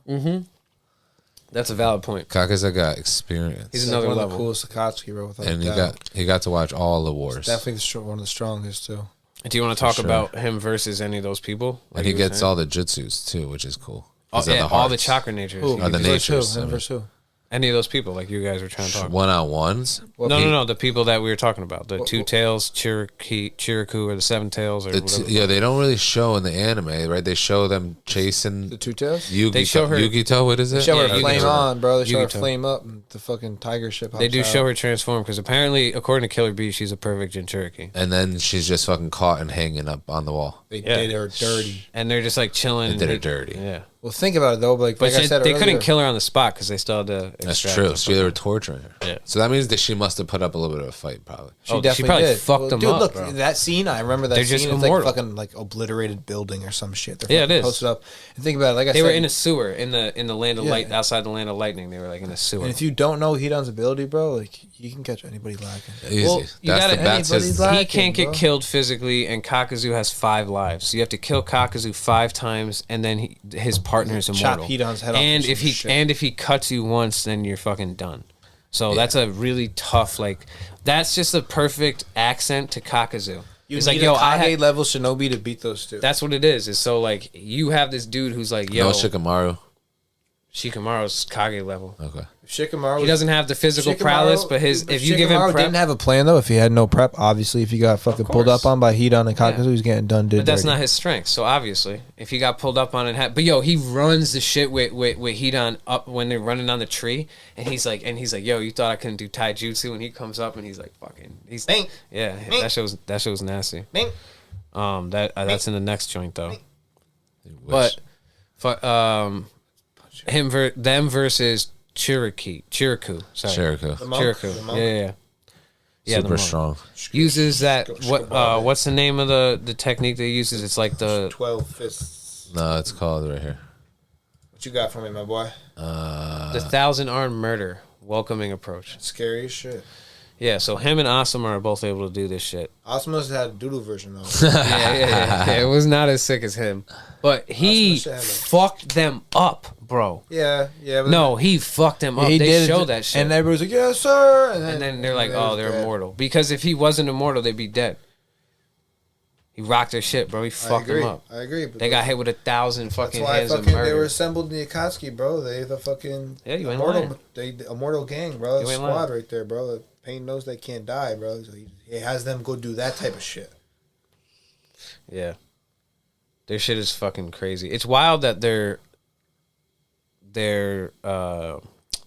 S1: That's a valid point.
S4: Kakuzu got experience.
S1: He's
S3: He's
S1: another
S3: one
S1: level.
S3: of the coolest Akatsuki, bro. Without
S4: and
S3: a doubt.
S4: he got to watch all the wars.
S3: Definitely one of the strongest too.
S1: Do you want to talk
S4: sure.
S1: about him versus any of those people?
S4: And he gets all the jutsus too, which is cool.
S1: all
S4: 'Cause of
S1: the
S4: hearts.
S1: chakra natures.
S3: Who?
S1: He
S4: Are the
S1: gets-
S4: natures,
S3: Him
S4: I mean.
S3: versus who?
S1: Any of those people, like you guys were trying to talk about.
S4: One-on-ones.
S1: No. The people that we were talking about. The Two Tails, Chiriku, or the Seven Tails, or whatever.
S4: Yeah, they don't really show in the anime, right? They show them chasing
S3: The Two Tails?
S1: They show her-
S4: Yugito, what is it?
S3: They show her
S1: Yeah,
S3: flame
S1: Yugito.
S3: on, bro. They show her
S1: Yugito.
S3: flame up and the fucking tiger ship.
S1: They do show her transform because apparently, according to Killer Bee, she's a perfect Jinchuriki.
S4: And then she's just fucking caught and hanging up on the wall.
S3: They
S1: Yeah.
S3: did her dirty.
S1: And they're just like chilling.
S4: They did her
S1: and
S4: dirty.
S1: Yeah.
S3: Well, think about it though. But
S1: But
S3: like I said
S1: they
S3: earlier,
S1: couldn't kill her on the spot because they still had to.
S4: That's
S1: extract
S4: true.
S1: the
S4: So they were
S1: fucking-
S4: torturing her.
S1: Yeah.
S4: So that means that she must have put up a little bit of a fight, probably.
S3: She
S1: she
S3: definitely
S1: probably
S3: did.
S1: fucked them
S3: dude,
S1: up,
S3: look,
S1: bro.
S3: that scene. I remember that
S1: They're
S3: scene.
S1: just
S3: It's
S1: immortal.
S3: like fucking like obliterated building or some shit. They're
S1: Yeah, it
S3: fucking
S1: is.
S3: posted up. And think about it. Like I
S1: They
S3: said,
S1: were in a sewer in the land of
S3: Yeah.
S1: light outside the land of lightning. They were like in a sewer.
S3: And if you don't know Hidan's ability, bro, like you can catch anybody lacking.
S4: Easy.
S1: Well, you
S4: That's
S1: gotta-
S4: that's
S3: anybody
S4: his.
S3: like-
S1: He can't get
S3: bro.
S1: killed physically, and Kakuzu has 5 lives. So you have to kill Kakuzu 5 times, and then his partner is
S3: Chop
S1: immortal.
S3: Hidan's head off
S1: and
S3: or some
S1: if he
S3: shit.
S1: if he cuts you once, then you're fucking done. So that's a really tough. Like that's just a perfect accent to Kakuzu.
S3: You
S1: It's
S3: need
S1: like
S3: a
S1: yo,
S3: Kage
S1: I had,
S3: level Shinobi to beat those two.
S1: that's what it is. Is so like you have this dude who's like yo,
S4: No Shikamaru.
S1: Shikamaru's Kage level.
S4: Okay.
S3: Shikamaru.
S1: He doesn't have the physical prowess, but if you give him
S3: Shikamaru
S1: prep,
S3: didn't have a plan though. If he had no prep, obviously, if he got fucking pulled
S1: course.
S3: up on by Hidan and Kakuzu, he's getting done.
S1: but that's not his strength. So obviously, if he got pulled up on it, but yo, he runs the shit with Hidan up when they're running on the tree, and he's like, yo, you thought I couldn't do taijutsu, and he comes up and he's like, fucking, he's
S3: Bing.
S1: yeah,
S3: Bing.
S1: that show's nasty.
S3: Bing.
S1: That's in the next joint though.
S4: Which-
S1: But them versus Chiriku. Sorry,
S4: Chiriku.
S3: The monk?
S1: Chiriku.
S3: The monk?
S1: Yeah. Yeah, the
S4: Super
S1: monk.
S4: strong.
S1: Uses that what's the name of the technique they uses? It's like the
S3: 12 fists.
S4: No, it's called right here.
S3: What you got for me, my boy?
S1: the 1,000-armed murder welcoming approach.
S3: Scary as shit.
S1: Yeah, so him and Asuma are both able to do this shit.
S3: Asuma's had a doodle version though.
S1: Yeah, it was not as sick as him, but he
S3: Asuma should have it.
S1: fucked them up, bro.
S3: yeah. But
S1: No, he fucked them up.
S3: he
S1: They
S3: did
S1: show
S3: it,
S1: that shit,
S3: and everybody's like, "Yes, sir."
S1: and then they're like,
S3: they
S1: "Oh,
S3: was
S1: they're
S3: dead.
S1: immortal." Because if he wasn't immortal, they'd be dead. He rocked their shit, bro. He
S3: I
S1: fucked
S3: agree.
S1: them up.
S3: I agree. But
S1: They got hit with 1,000
S3: That's
S1: fucking
S3: why
S1: hands of
S3: fucking they
S1: murder.
S3: were assembled in the Akatsuki, bro. They the fucking
S1: Yeah, you ain't
S3: immortal,
S1: lying.
S3: they immortal gang, bro.
S1: You
S3: The
S1: ain't
S3: squad
S1: lying.
S3: right there, bro. Pain knows they can't die, bro. So he has them go do that type of shit.
S1: Yeah. Their shit is fucking crazy. It's wild that their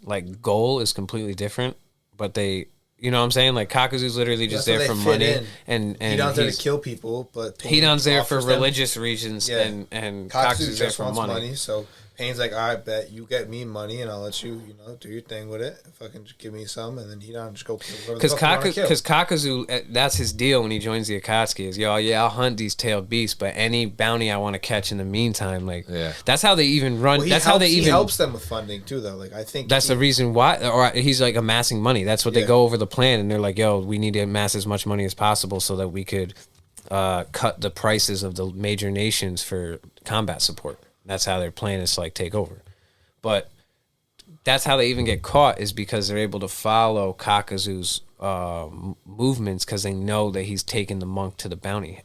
S1: like goal is completely different, but they, you know what I'm saying? Like Kakuzu's literally just
S3: That's
S1: there
S3: where
S1: for
S3: they fit
S1: money
S3: in.
S1: and
S3: Hidan's there
S1: he's,
S3: to kill people, but Pain
S1: Hidan's there for
S3: offers them-
S1: religious reasons
S3: Yeah.
S1: and
S3: Kakuzu
S1: Kakuzu's there
S3: just
S1: for
S3: wants
S1: money.
S3: money. So Pain's like, all right, bet you get me money, and I'll let you, do your thing with it. Fucking just give me some, and then Hidan just go kill whoever the fuck you wanna kill.
S1: Because Kakuzu, that's his deal when he joins the Akatsuki is, yo, yeah, I'll hunt these tailed beasts, but any bounty I want to catch in the meantime, like,
S4: Yeah.
S1: that's how they even run.
S3: Well,
S1: That's how they
S3: he
S1: even.
S3: helps them with funding too, though. Like I think
S1: That's the reason why, or he's like amassing money. That's what they
S3: Yeah.
S1: go over the plan, and they're like, "Yo, we need to amass as much money as possible so that we could cut the prices of the major nations for combat support." That's how their plan is to like take over. But that's how they even get caught is because they're able to follow Kakuzu's movements because they know that he's taking the monk to the bounty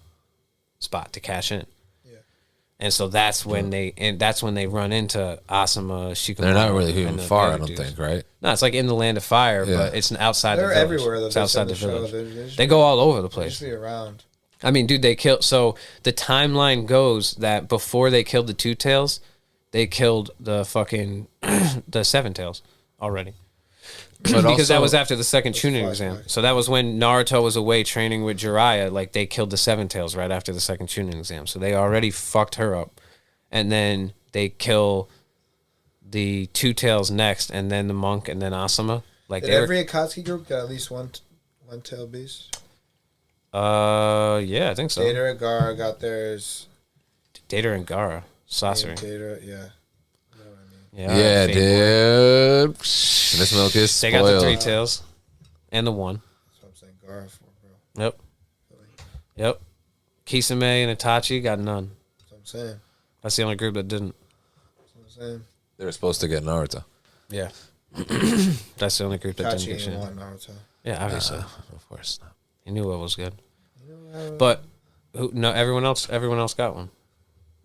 S1: spot to cash in. And so that's when they run into Asuma, Shikamaru.
S4: They're not really
S1: and
S4: even
S1: the
S4: far,
S1: other
S4: I don't
S1: dudes.
S4: think, right?
S1: No, it's like in the land of fire,
S4: Yeah.
S1: but it's outside
S3: they're
S1: the village.
S3: everywhere. Though,
S1: It's outside the
S3: show.
S1: village.
S3: They're
S1: They go all over the place.
S3: usually around.
S1: I mean, dude, they kill. So the timeline goes that before they killed the Two Tails, they killed the fucking the Seven Tails already.
S4: But
S1: Because that
S4: also-
S1: was after the second Chunin
S3: flashback.
S1: exam. So that was when Naruto was away training with Jiraiya. Like they killed the Seven Tails right after the second Chunin exam. So they already fucked her up, and then they kill the Two Tails next, and then the monk, and then Asuma. Like
S3: Did
S1: they were,
S3: every Akatsuki group got at least one tail beast?
S1: yeah, I think so.
S3: Data and Gara got theirs.
S1: Data and Gara, Sasori.
S3: Data, yeah.
S4: Yeah,
S1: Fate
S4: dude. This milk is
S1: They got the
S4: spoiled.
S1: Three Tails and the one.
S3: That's what I'm saying. Gara for, bro.
S1: Yep. Yep. Kisame and Itachi got none.
S3: That's what I'm saying.
S1: That's the only group that didn't.
S3: That's what I'm saying.
S4: They were supposed to get Naruto.
S1: Yeah. That's the only group that didn't
S3: Itachi
S1: get shit.
S3: didn't want Naruto.
S1: Yeah, obviously.
S4: Of course not.
S1: He knew what was good. But no, everyone else got one.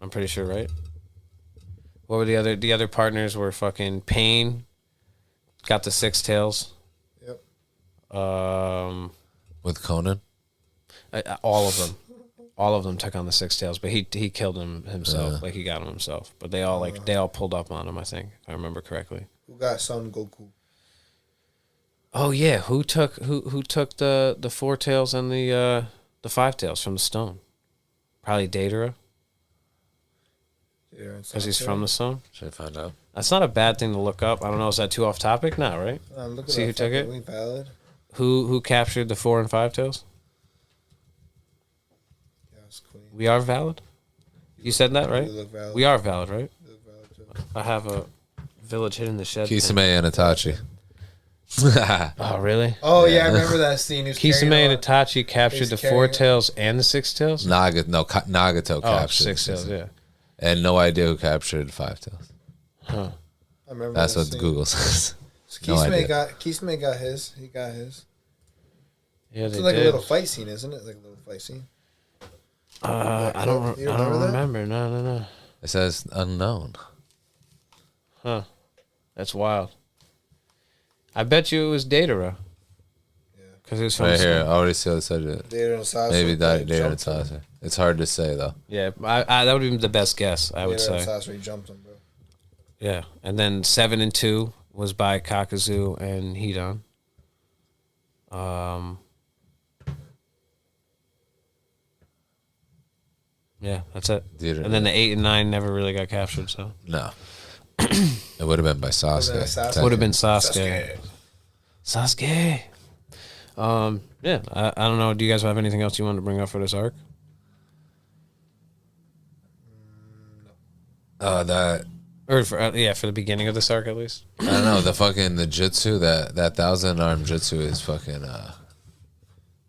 S1: I'm pretty sure, right? What were the other partners were fucking Pain, got the six tails.
S3: Yep.
S4: With Conan?
S1: All of them. All of them took on the six tails, but he killed him himself. Like he got him himself. But they all pulled up on him, I think, if I remember correctly.
S3: Who got Son Goku?
S1: Oh yeah, who took the four tails and the five tails from the stone? Probably Datara, because he's from the stone.
S4: Should I find out?
S1: That's not a bad thing to look up. I don't know, is that too off topic? No, right? See who took it?
S3: Valid.
S1: Who captured the four and five tails?
S3: Yes, Queen.
S1: We are valid. You said that, right?
S3: You look valid.
S1: We are valid, right?
S3: You look valid too.
S1: I have a village hidden in the shed.
S4: Kisame and Itachi.
S1: Oh really?
S3: Oh yeah, I remember that scene.
S1: Kisame and Itachi captured
S3: He's
S1: the four
S3: carrying-
S1: tails and the six tails.
S4: Nagato
S1: Oh,
S4: captured
S1: six tails. Yeah.
S4: and no idea who captured five tails.
S1: Huh.
S3: I remember
S4: That's
S3: that
S4: what
S3: scene.
S4: Google says.
S3: So
S4: No idea.
S3: Kisame got his. He got his.
S1: Yeah,
S3: It's
S1: they
S3: like
S1: did.
S3: a little fight scene, isn't it? Like a little fight scene.
S1: I don't
S3: You remember that?
S1: remember. No.
S4: It says unknown.
S1: Huh. That's wild. I bet you it was Datara.
S3: Yeah.
S1: Because it was from
S4: Right
S1: the
S4: here, I
S1: stone.
S4: already see what it said.
S3: Data and Sasuke.
S4: Maybe
S3: jumped
S4: Data
S3: him.
S4: and Sasuke. It's hard to say though.
S1: Yeah, that would be the best guess, I would
S3: Data and
S1: say.
S3: Sasuke jumped him, bro.
S1: Yeah. And then 7 and 2 was by Kakuzu and Hidan. Yeah, that's it.
S4: Data-
S1: And then the 8 and 9 never really got captured, so.
S4: No. It would have been by Sasuke.
S3: Sasuke.
S1: Would have been Sasuke. Sasuke. Yeah, I don't know. Do you guys have anything else you wanted to bring up for this arc?
S4: That
S1: Or for the beginning of this arc at least.
S4: I don't know, the jutsu, that 1,000-arm jutsu is fucking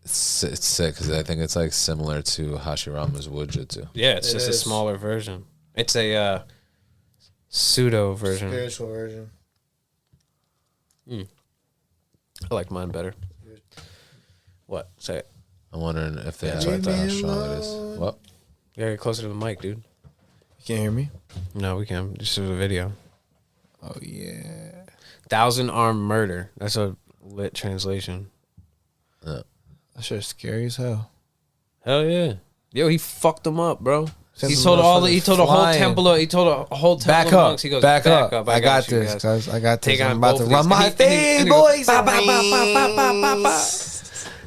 S4: it's sick because I think it's like similar to Hashirama's wood jutsu.
S1: Yeah, it's
S3: It
S1: just a
S3: is.
S1: smaller version. It's a pseudo version.
S3: Spiritual version.
S1: I like mine better. What? Say it.
S4: I'm wondering if they have
S3: Leave me
S4: how strong it is.
S3: alone.
S4: What?
S1: You gotta get closer to the mic, dude.
S3: You can't hear me?
S1: No, we can. Just through the video.
S3: Oh yeah.
S1: 1,000-arm murder. That's a lit translation.
S3: That shit's scary as hell.
S1: Hell yeah. Yo, he fucked them up, bro.
S3: Sent
S1: He
S3: them
S1: told
S3: motherfuckers
S1: a whole
S3: flying.
S1: temple of, he told a whole temple
S3: Back
S1: of
S3: up.
S1: monks. He goes,
S3: back up. I got
S1: you
S3: this,
S1: guys.
S3: cuz. I got this.
S1: Take on
S3: I'm about
S1: both
S3: to
S1: of
S3: run
S1: these.
S3: my
S1: And he-
S3: thing,
S1: and he goes,
S3: boys.
S1: "Ba, ba, ba, ba, ba, ba, ba, ba."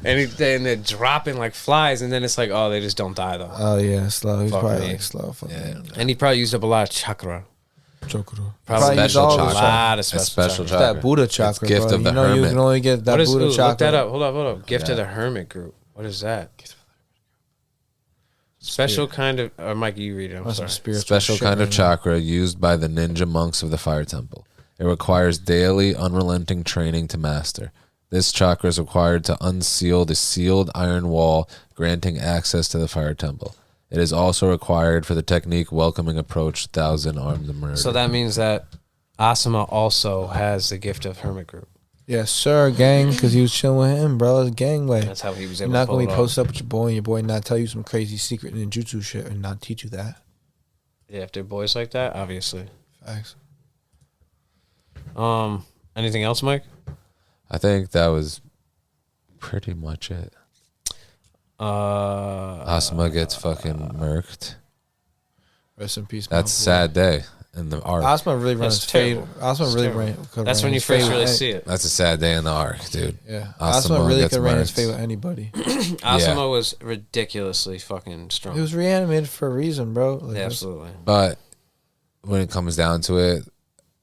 S1: And they're dropping like flies, and then it's like, oh, they just don't die though.
S3: Oh yeah, slow. He's
S1: Fuck
S3: probably
S1: me.
S3: like slow. Fuck
S4: Yeah.
S1: And he probably used up a lot of chakra.
S3: Chakra.
S1: Probably
S3: used
S4: special
S3: all the
S1: A
S4: chakra.
S1: lot of
S4: It's
S1: special,
S4: special
S1: chakra.
S4: chakra.
S3: That Buddha chakra,
S4: gift
S3: bro.
S4: of the
S3: You know you
S4: hermit.
S3: can only get that
S1: What is,
S3: Buddha
S1: ooh,
S3: chakra.
S1: look that up. Hold up. Gift of the hermit group. What is that? Special kind of. Or Mike, you read it. I'm
S3: That's some
S1: sorry.
S3: spiritual
S4: Special
S3: shit
S4: kind of
S3: right now.
S4: chakra used by the ninja monks of the fire temple. It requires daily, unrelenting training to master. This chakra is required to unseal the sealed iron wall, granting access to the fire temple. It is also required for the technique welcoming approach 1,000-armed murder.
S1: So that means that Asuma also has the gift of hermit group.
S3: Yes, sir, gang, because he was chilling with him, bro. It's gang way.
S1: That's how he was
S3: You're
S1: able
S3: not
S1: to pull
S3: gonna
S1: it
S3: be
S1: off.
S3: posted up with your boy and your boy not tell you some crazy secret ninjutsu shit and not teach you that.
S1: Yeah, if they're boys like that, obviously.
S3: Facts.
S1: Anything else, Mike?
S4: I think that was pretty much it.
S1: Uh,
S4: Asuma gets fucking murked.
S3: Rest in peace. my
S4: That's a
S3: boy.
S4: sad day in the arc.
S3: Asuma really runs
S1: That's
S3: fade.
S1: terrible.
S3: Asuma
S1: That's
S3: really
S1: terrible.
S3: ran.
S1: that's when you first really see it.
S4: That's a sad day in the arc, dude.
S3: Yeah,
S4: Asuma
S3: Asuma really
S4: gets
S3: could ran his
S4: murked.
S3: fade with anybody.
S1: Asuma was ridiculously fucking strong.
S3: He was reanimated for a reason, bro. Like,
S1: Yeah, absolutely.
S4: But when it comes down to it,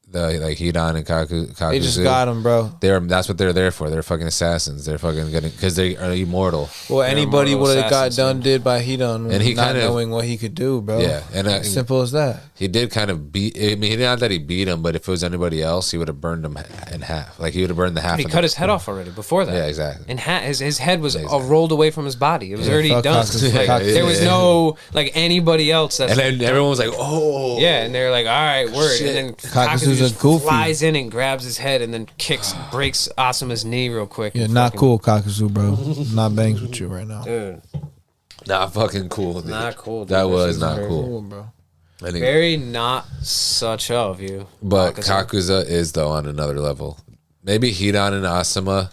S4: the like Hidan and Kakuzu,
S3: They just got him, bro.
S4: that's what they're there for. They're fucking assassins. They're fucking getting because they are immortal.
S3: Well, anybody
S1: immortal
S3: would have got
S1: assassins,
S3: done
S1: man.
S3: did by Hidan,
S4: And he
S3: not
S4: kind of-
S3: knowing what he could do, bro.
S4: Yeah, and
S3: Simple as that.
S4: he did kind of beat. I mean, not that he beat him, but if it was anybody else, he would have burned him in half. Like he would have burned the half.
S1: He
S4: of
S1: cut his head off already before that.
S4: Yeah, exactly.
S1: And his head was
S4: Exactly.
S1: rolled away from his body. It was
S3: Yeah,
S1: already
S3: fuck
S1: done.
S3: Kakuzu.
S1: Like,
S3: Kakuzu.
S1: there was no like anybody else. That's
S4: And then everyone was like, "Oh,
S1: yeah, and they're like, "All right, word."
S4: Shit.
S1: And then
S3: Kakuzu's was
S1: just
S3: a goofy.
S1: flies in and grabs his head and then breaks Asuma's knee real quick.
S3: Yeah,
S1: and
S3: not
S1: fucking-
S3: cool, Kakuzu, bro. Not bangs with you right now.
S1: Dude,
S4: Not fucking cool. Dude.
S1: not cool. Dude.
S4: That was
S1: shit's
S4: not
S1: very-
S4: cool.
S3: bro.
S4: I think,
S1: Very not such of you.
S4: but
S1: Kakuzu.
S4: Kakuzu is though on another level. Maybe Hidan and Asuma,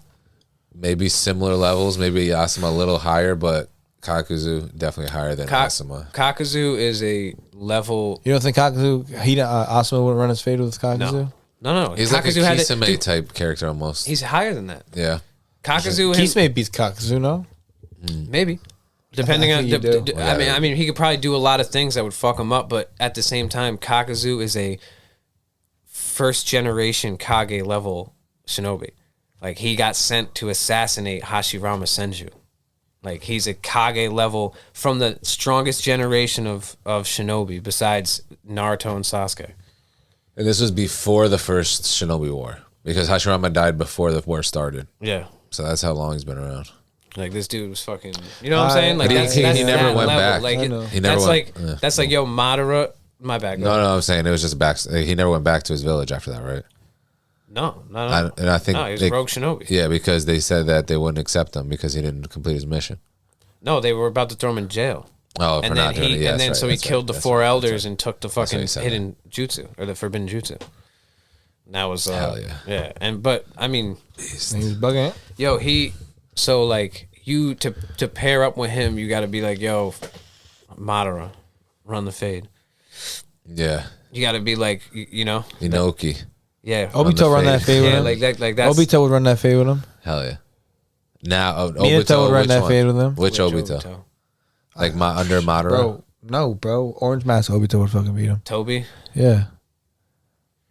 S4: maybe similar levels. Maybe Asuma a little higher, but Kakuzu definitely higher than Asuma.
S1: Kakuzu is a level.
S3: You don't think Kakuzu, Asuma would run his fade with Kakuzu?
S1: No.
S4: He's like a
S1: Kakuzu had it-
S4: Kisame
S1: dude,
S4: type character almost.
S1: He's higher than that.
S4: Yeah.
S1: Kakuzu,
S3: Kisame beats Kakuzu, no?
S1: maybe. Depending
S3: I
S1: on,
S3: think you do.
S1: I mean, he could probably do a lot of things that would fuck him up, but at the same time, Kakuzu is a first generation Kage level shinobi. Like he got sent to assassinate Hashirama Senju. Like he's a Kage level from the strongest generation of shinobi besides Naruto and Sasuke.
S4: And this was before the first Shinobi War because Hashirama died before the war started.
S1: Yeah.
S4: So that's how long he's been around.
S1: Like this dude was fucking, you know what I'm saying? Like
S4: But
S1: that's,
S4: he
S1: that's
S4: never
S1: that
S4: went
S1: level.
S4: back.
S1: Like
S3: I know.
S4: He never
S1: that's
S4: went-
S1: like that's like yo Madara. My bad. Go
S4: No,
S1: ahead.
S4: I'm saying it was just a back. He never went back to his village after that, right?
S1: No.
S4: And I think
S1: No, he was
S4: they-
S1: rogue shinobi.
S4: Yeah, because they said that they wouldn't accept him because he didn't complete his mission.
S1: No, they were about to throw him in jail.
S4: Oh, for
S1: And
S4: not
S1: then
S4: doing it.
S1: he,
S4: Yeah,
S1: and then
S4: that's
S1: so
S4: right,
S1: he
S4: that's
S1: killed
S4: right,
S1: the
S4: that's
S1: four
S4: right,
S1: elders
S4: that's right.
S1: and took the
S4: what
S1: fucking
S4: he said,
S1: hidden jutsu or the forbidden jutsu. And that was
S4: Hell yeah.
S1: yeah. And but I mean,
S3: He was bugging it.
S1: yo, so like you to pair up with him, you got to be like, yo, Madara, run the fade.
S4: Yeah,
S1: You got to be like, you know,
S4: Inoki.
S1: yeah,
S3: Obito run that fade with
S1: yeah,
S3: him.
S1: like that's
S3: Obito would run that fade with him.
S4: Hell yeah. Now,
S3: Minato would run
S4: which
S3: that
S4: one?
S3: fade with him.
S4: Which Obito? Like under Madara?
S3: Bro, no, bro. Orange Mask Obito would fucking beat him.
S1: Toby.
S3: Yeah.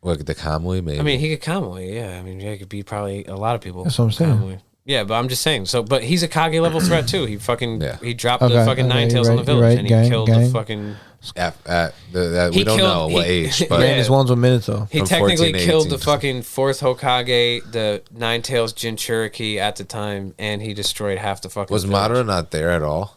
S4: What, the Kamui, maybe?
S1: I mean, he could Kamui, yeah. I mean, he could beat probably a lot of people.
S3: That's what I'm saying.
S1: Kamui. Yeah, but I'm just saying. So, but he's a Kage level threat too. He fucking
S4: Yeah.
S1: he dropped
S3: Okay,
S1: the fucking
S3: okay,
S1: nine
S3: you're
S1: tails on
S3: right,
S1: the
S3: you're
S1: village,
S3: right.
S1: and
S3: Gang,
S1: he killed
S3: gang.
S1: the fucking.
S4: we
S1: He
S4: don't know
S1: killed-
S4: what
S1: he-
S4: age, but
S1: Yeah.
S3: Ran his ones with Minato.
S1: He
S4: From
S1: technically
S4: 14 to
S1: killed the
S4: 18.
S1: fucking fourth Hokage, the nine tails Jinchuriki at the time, and he destroyed half the fucking.
S4: was
S1: village.
S4: Madara not there at all?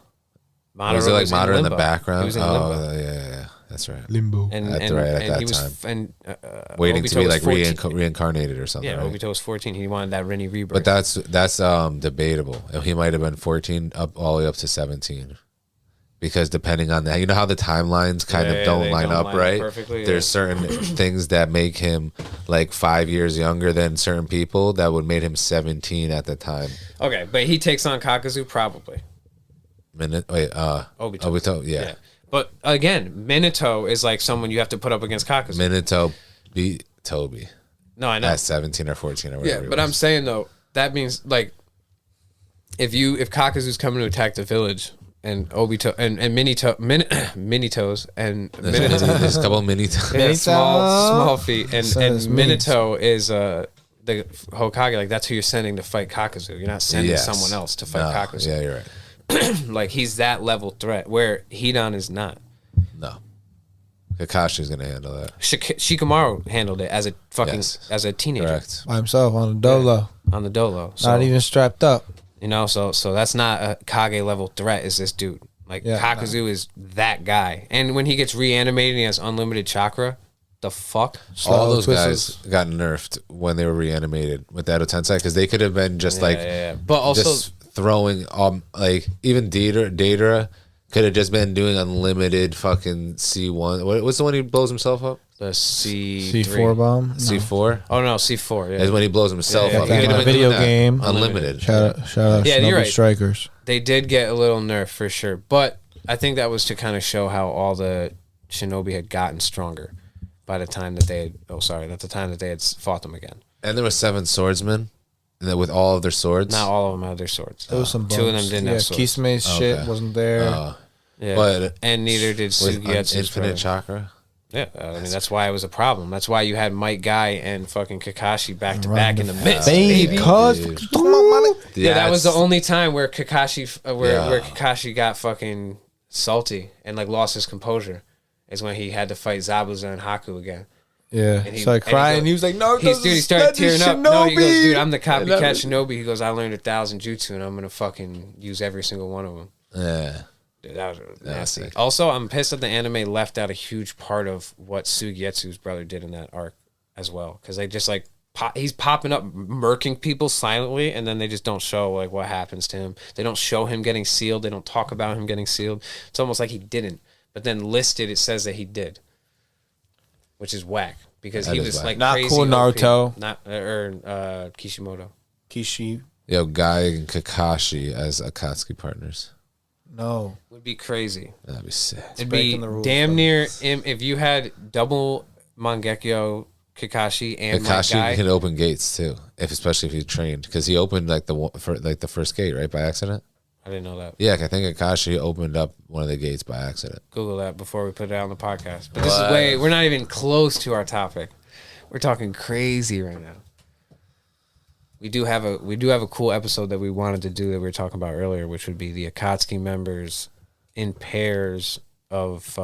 S1: Madara
S4: was it like Madara in the
S1: limbo.
S4: background?
S1: He was in
S4: Oh,
S1: limbo.
S4: yeah. That's right.
S3: Limbo.
S1: And,
S4: That's
S1: and,
S4: right, at
S1: and
S4: that
S1: he was
S4: time.
S1: and
S4: Waiting
S1: Obito
S4: to be
S1: was
S4: like
S1: 14.
S4: reincarnated or something,
S1: Yeah,
S4: right?
S1: Obito was 14. He wanted that Rini rebirth.
S4: But that's debatable. He might have been 14 up all the way up to 17. Because depending on that, you know how the timelines kind
S1: Yeah,
S4: of don't
S1: they
S4: line
S1: don't
S4: up,
S1: line up
S4: right?
S1: perfectly, yeah.
S4: There's certain things that make him like 5 years younger than certain people that would make him 17 at the time.
S1: okay, but he takes on Kakuzu probably.
S4: Obito, yeah.
S1: But again, Minato is like someone you have to put up against Kakuzu.
S4: Minato beat Toby
S1: No, I know.
S4: at 17 or 14 or whatever.
S1: Yeah,
S4: it
S1: but I'm
S4: was.
S1: saying though, that means like if Kakuzu's coming to attack the village and Obito and Minitos and Minato,
S4: There's a couple of mini.
S1: yeah, small feet and
S3: Says means.
S1: Minato is the Hokage, like that's who you're sending to fight Kakuzu. You're not sending
S4: Yes.
S1: someone else to fight
S4: No,
S1: Kakuzu.
S4: yeah, you're right.
S1: Like he's that level threat where Hidan is not.
S4: No. Kakashi's going to handle that.
S1: Shikamaru handled it as a fucking
S4: Yes.
S1: as a teenager
S4: Correct.
S3: By himself on the dolo.
S1: on the dolo. So,
S3: Not even strapped up.
S1: you know, so that's not a Kage level threat. Is this dude like
S3: Yeah,
S1: Kakuzu is that guy? And when he gets reanimated, and he has unlimited chakra. The fuck?
S4: All those
S3: Twizzlers.
S4: guys got nerfed when they were reanimated with that Tensei because they could have been just
S1: But also,
S4: just throwing like even Deidara could have just been doing unlimited fucking C1. What's the one he blows himself up?
S1: the
S3: C4 bomb.
S4: C4
S1: Oh no, C4. Yeah.
S4: is when he blows himself
S1: Yeah,
S4: up.
S1: yeah,
S4: He
S1: yeah.
S4: could have been
S3: Video
S4: doing that
S3: game.
S4: unlimited.
S3: Shout out
S1: Yeah,
S3: Shinobi
S1: you're right.
S3: Strikers.
S1: They did get a little nerf for sure, but I think that was to kind of show how all the shinobi had gotten stronger by the time that they had. Oh, sorry, at the time that they had fought them again.
S4: And there were 7 swordsmen, and then with all of their swords.
S1: Not all of them had their swords.
S3: There was some
S1: Two of them
S3: bumps.
S1: didn't
S3: Yeah,
S1: have swords.
S3: Kisame's shit
S4: Okay.
S3: wasn't there.
S1: Yeah.
S4: But
S1: and neither did
S4: with
S1: Sugietsu's
S4: infinite
S1: brother.
S4: chakra.
S1: Yeah, I mean that's why it was a problem. That's why you had Might Guy and fucking Kakashi back to back in the midst.
S3: Baby, cuz what you talking about, money?
S1: Yeah, that was the
S4: it's-
S1: only time where Kakashi, where
S4: Yeah.
S1: Kakashi got fucking salty and like lost his composure. Is when he had to fight Zabuza and Haku again.
S3: Yeah,
S1: And he-
S3: started
S1: and he
S3: crying.
S1: go-
S3: He was like, "No,
S1: He started tearing up. No, he goes, dude, I'm the copycat Shinobi. He goes, I learned 1,000 jutsu and I'm gonna fucking use every single one of them.
S4: Yeah.
S1: Dude, that was nasty.
S4: sick.
S1: Also, I'm pissed that the anime left out a huge part of what Sugietsu's brother did in that arc. as well, because they just like he's popping up, murking people silently, and then they just don't show like what happens to him. They don't show him getting sealed. They don't talk about him getting sealed. It's almost like he didn't, but then listed it says that he did, which is whack because he was like
S3: not
S1: crazy
S3: cool.
S1: OP.
S3: Naruto,
S1: Not Kishimoto.
S3: Kishi.
S4: Yo, Guy and Kakashi as Akatsuki partners.
S3: No,
S1: Would be crazy.
S4: That'd be sick.
S1: It'd
S3: breaking
S1: be
S3: the rules,
S1: damn near if you had double Mangekyo Kakashi and
S4: Kakashi
S1: Guy.
S4: can open gates too, especially if he trained, because he opened like the first gate right by accident.
S1: I didn't know that.
S4: Yeah, I think Kakashi opened up one of the gates by accident.
S1: Google that before we put it out on the podcast. But this is we're not even close to our topic. We're talking crazy right now. We do have a cool episode that we wanted to do that we were talking about earlier, which would be the Akatsuki members in pairs of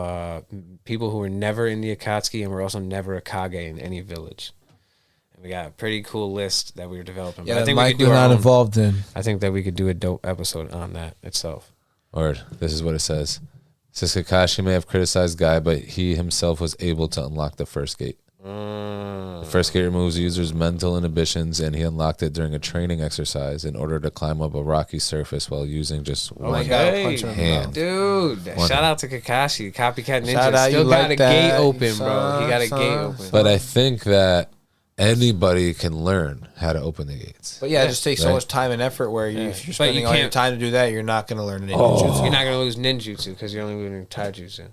S1: people who were never in the Akatsuki and were also never a Kage in any village. And we got a pretty cool list that we were developing.
S3: Yeah,
S1: But I think
S3: Mike
S1: we could
S3: was
S1: do our
S3: not
S1: own.
S3: involved in.
S1: I think that we could do a dope episode on that itself.
S4: Or this is what it says. It says Kakashi may have criticized Guy, but he himself was able to unlock the first gate. The first gate removes the user's mental inhibitions, and he unlocked it during a training exercise in order to climb up a rocky surface while using just one hand.
S1: Dude, shout out to Kakashi, Copycat Ninja.
S3: Shout out,
S1: Still
S3: you
S1: got
S3: like
S1: a
S3: that,
S1: gate open, bro.
S3: son,
S1: He got a
S3: son.
S1: gate open.
S4: But I think that anybody can learn how to open the gates.
S3: But yeah, it just takes so
S4: Right.
S3: much time and effort where if you're
S1: But you
S3: spending all your
S1: can't-
S3: time to do that, you're not going to learn any
S1: You're
S3: ninjutsu.
S1: not gonna lose ninjutsu because you're only losing taijutsu.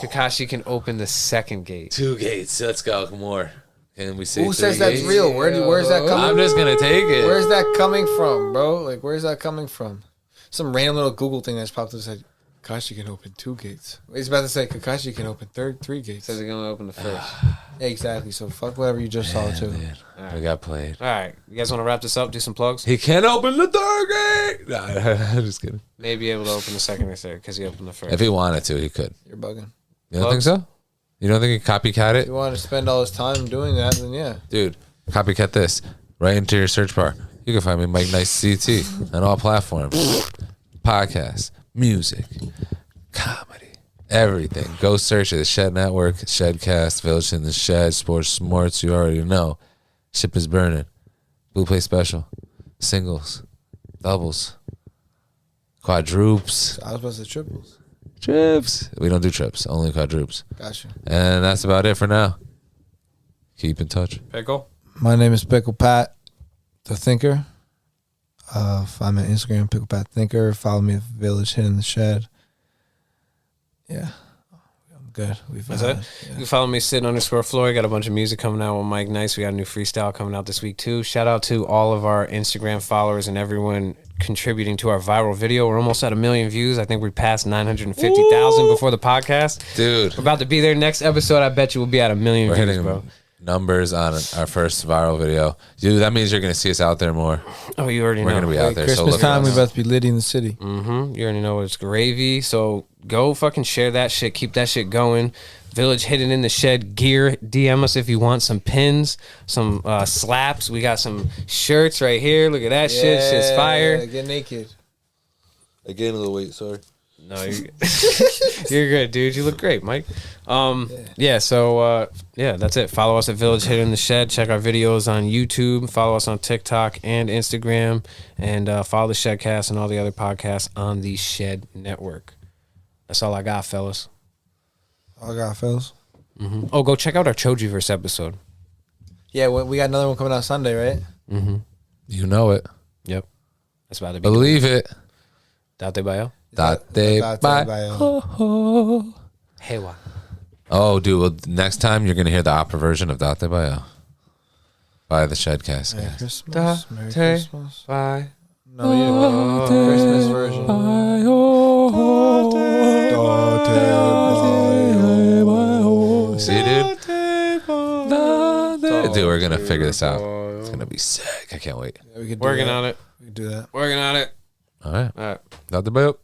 S1: Kakashi can open the second gate.
S4: 2 gates. Let's go. More. Can we say
S3: Who
S4: 3
S3: says that's
S4: gates?
S3: real? Where's that coming
S4: I'm just gonna take it.
S3: Where's that coming from, bro? Like, where's that coming from? Some random little Google thing that's popped up said, Kakashi can open 2 gates. He's about to say Kakashi can open 3 gates.
S1: Says he's gonna open the first.
S3: Yeah, exactly. So fuck whatever you just saw too.
S4: Man, we got played.
S1: All right, you guys want to wrap this up? Do some plugs.
S4: He can't open the 3rd gate. Nah, I'm just kidding.
S1: Maybe able to open the second or third because he opened the first.
S4: If he wanted to, he could.
S3: You're bugging.
S4: You don't think so? You don't think he copycat
S3: If
S4: it?
S3: you want to spend all his time doing that, then yeah.
S4: Dude, copycat this. Right into your search bar. You can find me, Mike Nice CT, on all platforms. Podcasts, music, comedy, everything. Go search it. The Shed Network, Shedcast, Village in the Shed, Sports Smarts, you already know. Ship is burning. Blue Play Special. Singles. Doubles. Quadruples.
S3: I was about to say triples.
S4: Trips. We don't do trips, only quadruples.
S3: Gotcha.
S4: And that's about it for now. Keep in touch.
S1: Pickle.
S3: My name is Pickle Pat, the Thinker. Find me on Instagram, Pickle Pat Thinker. Follow me at Village Hidden in the Shed. Yeah, I'm good.
S1: That's it. You can follow me, Sid_Floyd. Got a bunch of music coming out with Mike Nice. We got a new freestyle coming out this week too. Shout out to all of our Instagram followers and everyone contributing to our viral video. We're almost at 1 million views. I think we passed 950,000 before the podcast.
S4: Dude.
S1: We're about to be there. Next episode, I bet you we'll be at 1 million
S4: We're
S1: views,
S4: hitting
S1: bro.
S4: numbers on our first viral video. Dude, that means you're going to see us out there more.
S1: Oh, you already
S4: We're
S1: know.
S4: going to be out there. So
S3: Christmas
S4: look
S3: time,
S4: at
S3: we
S4: us.
S3: about to be litty in the city.
S1: You already know it's gravy. So go fucking share that shit. Keep that shit going. Village Hidden in the Shed gear. DM us if you want some pins, some slaps. We got some shirts right here. Look at that shit. Shit's fire.
S3: Get naked.
S4: I gained a little weight, sorry.
S1: No, you're you're good, dude. You look great, Mike. Yeah, so that's it. Follow us at Village Hidden in the Shed. Check our videos on YouTube. Follow us on TikTok and Instagram. And follow the Shedcast and all the other podcasts on the Shed Network. That's all I got, fellas.
S3: All I got, fellas.
S1: Oh, go check out our Chojiverse episode.
S3: Yeah, we got another one coming out Sunday, right?
S4: You know it.
S1: Yep. That's about to be.
S4: Believe it.
S1: Date Bayo.
S4: Date bye.
S1: Hey, wa.
S4: Oh, dude. Well, next time you're going to hear the opera version of Date Bayo by the Shedcast.
S3: Merry
S4: guys.
S3: Christmas. Merry
S1: Date
S3: Christmas.
S1: Bye.
S3: No, yeah. Christmas version.
S4: See, dude? Dude, we're going to figure this out. It's going to be sick. I can't wait.
S3: We could do
S1: Working
S3: that.
S1: on it.
S3: We could do that.
S1: Working on it.
S4: All right.
S1: All right.
S4: Date Bayo.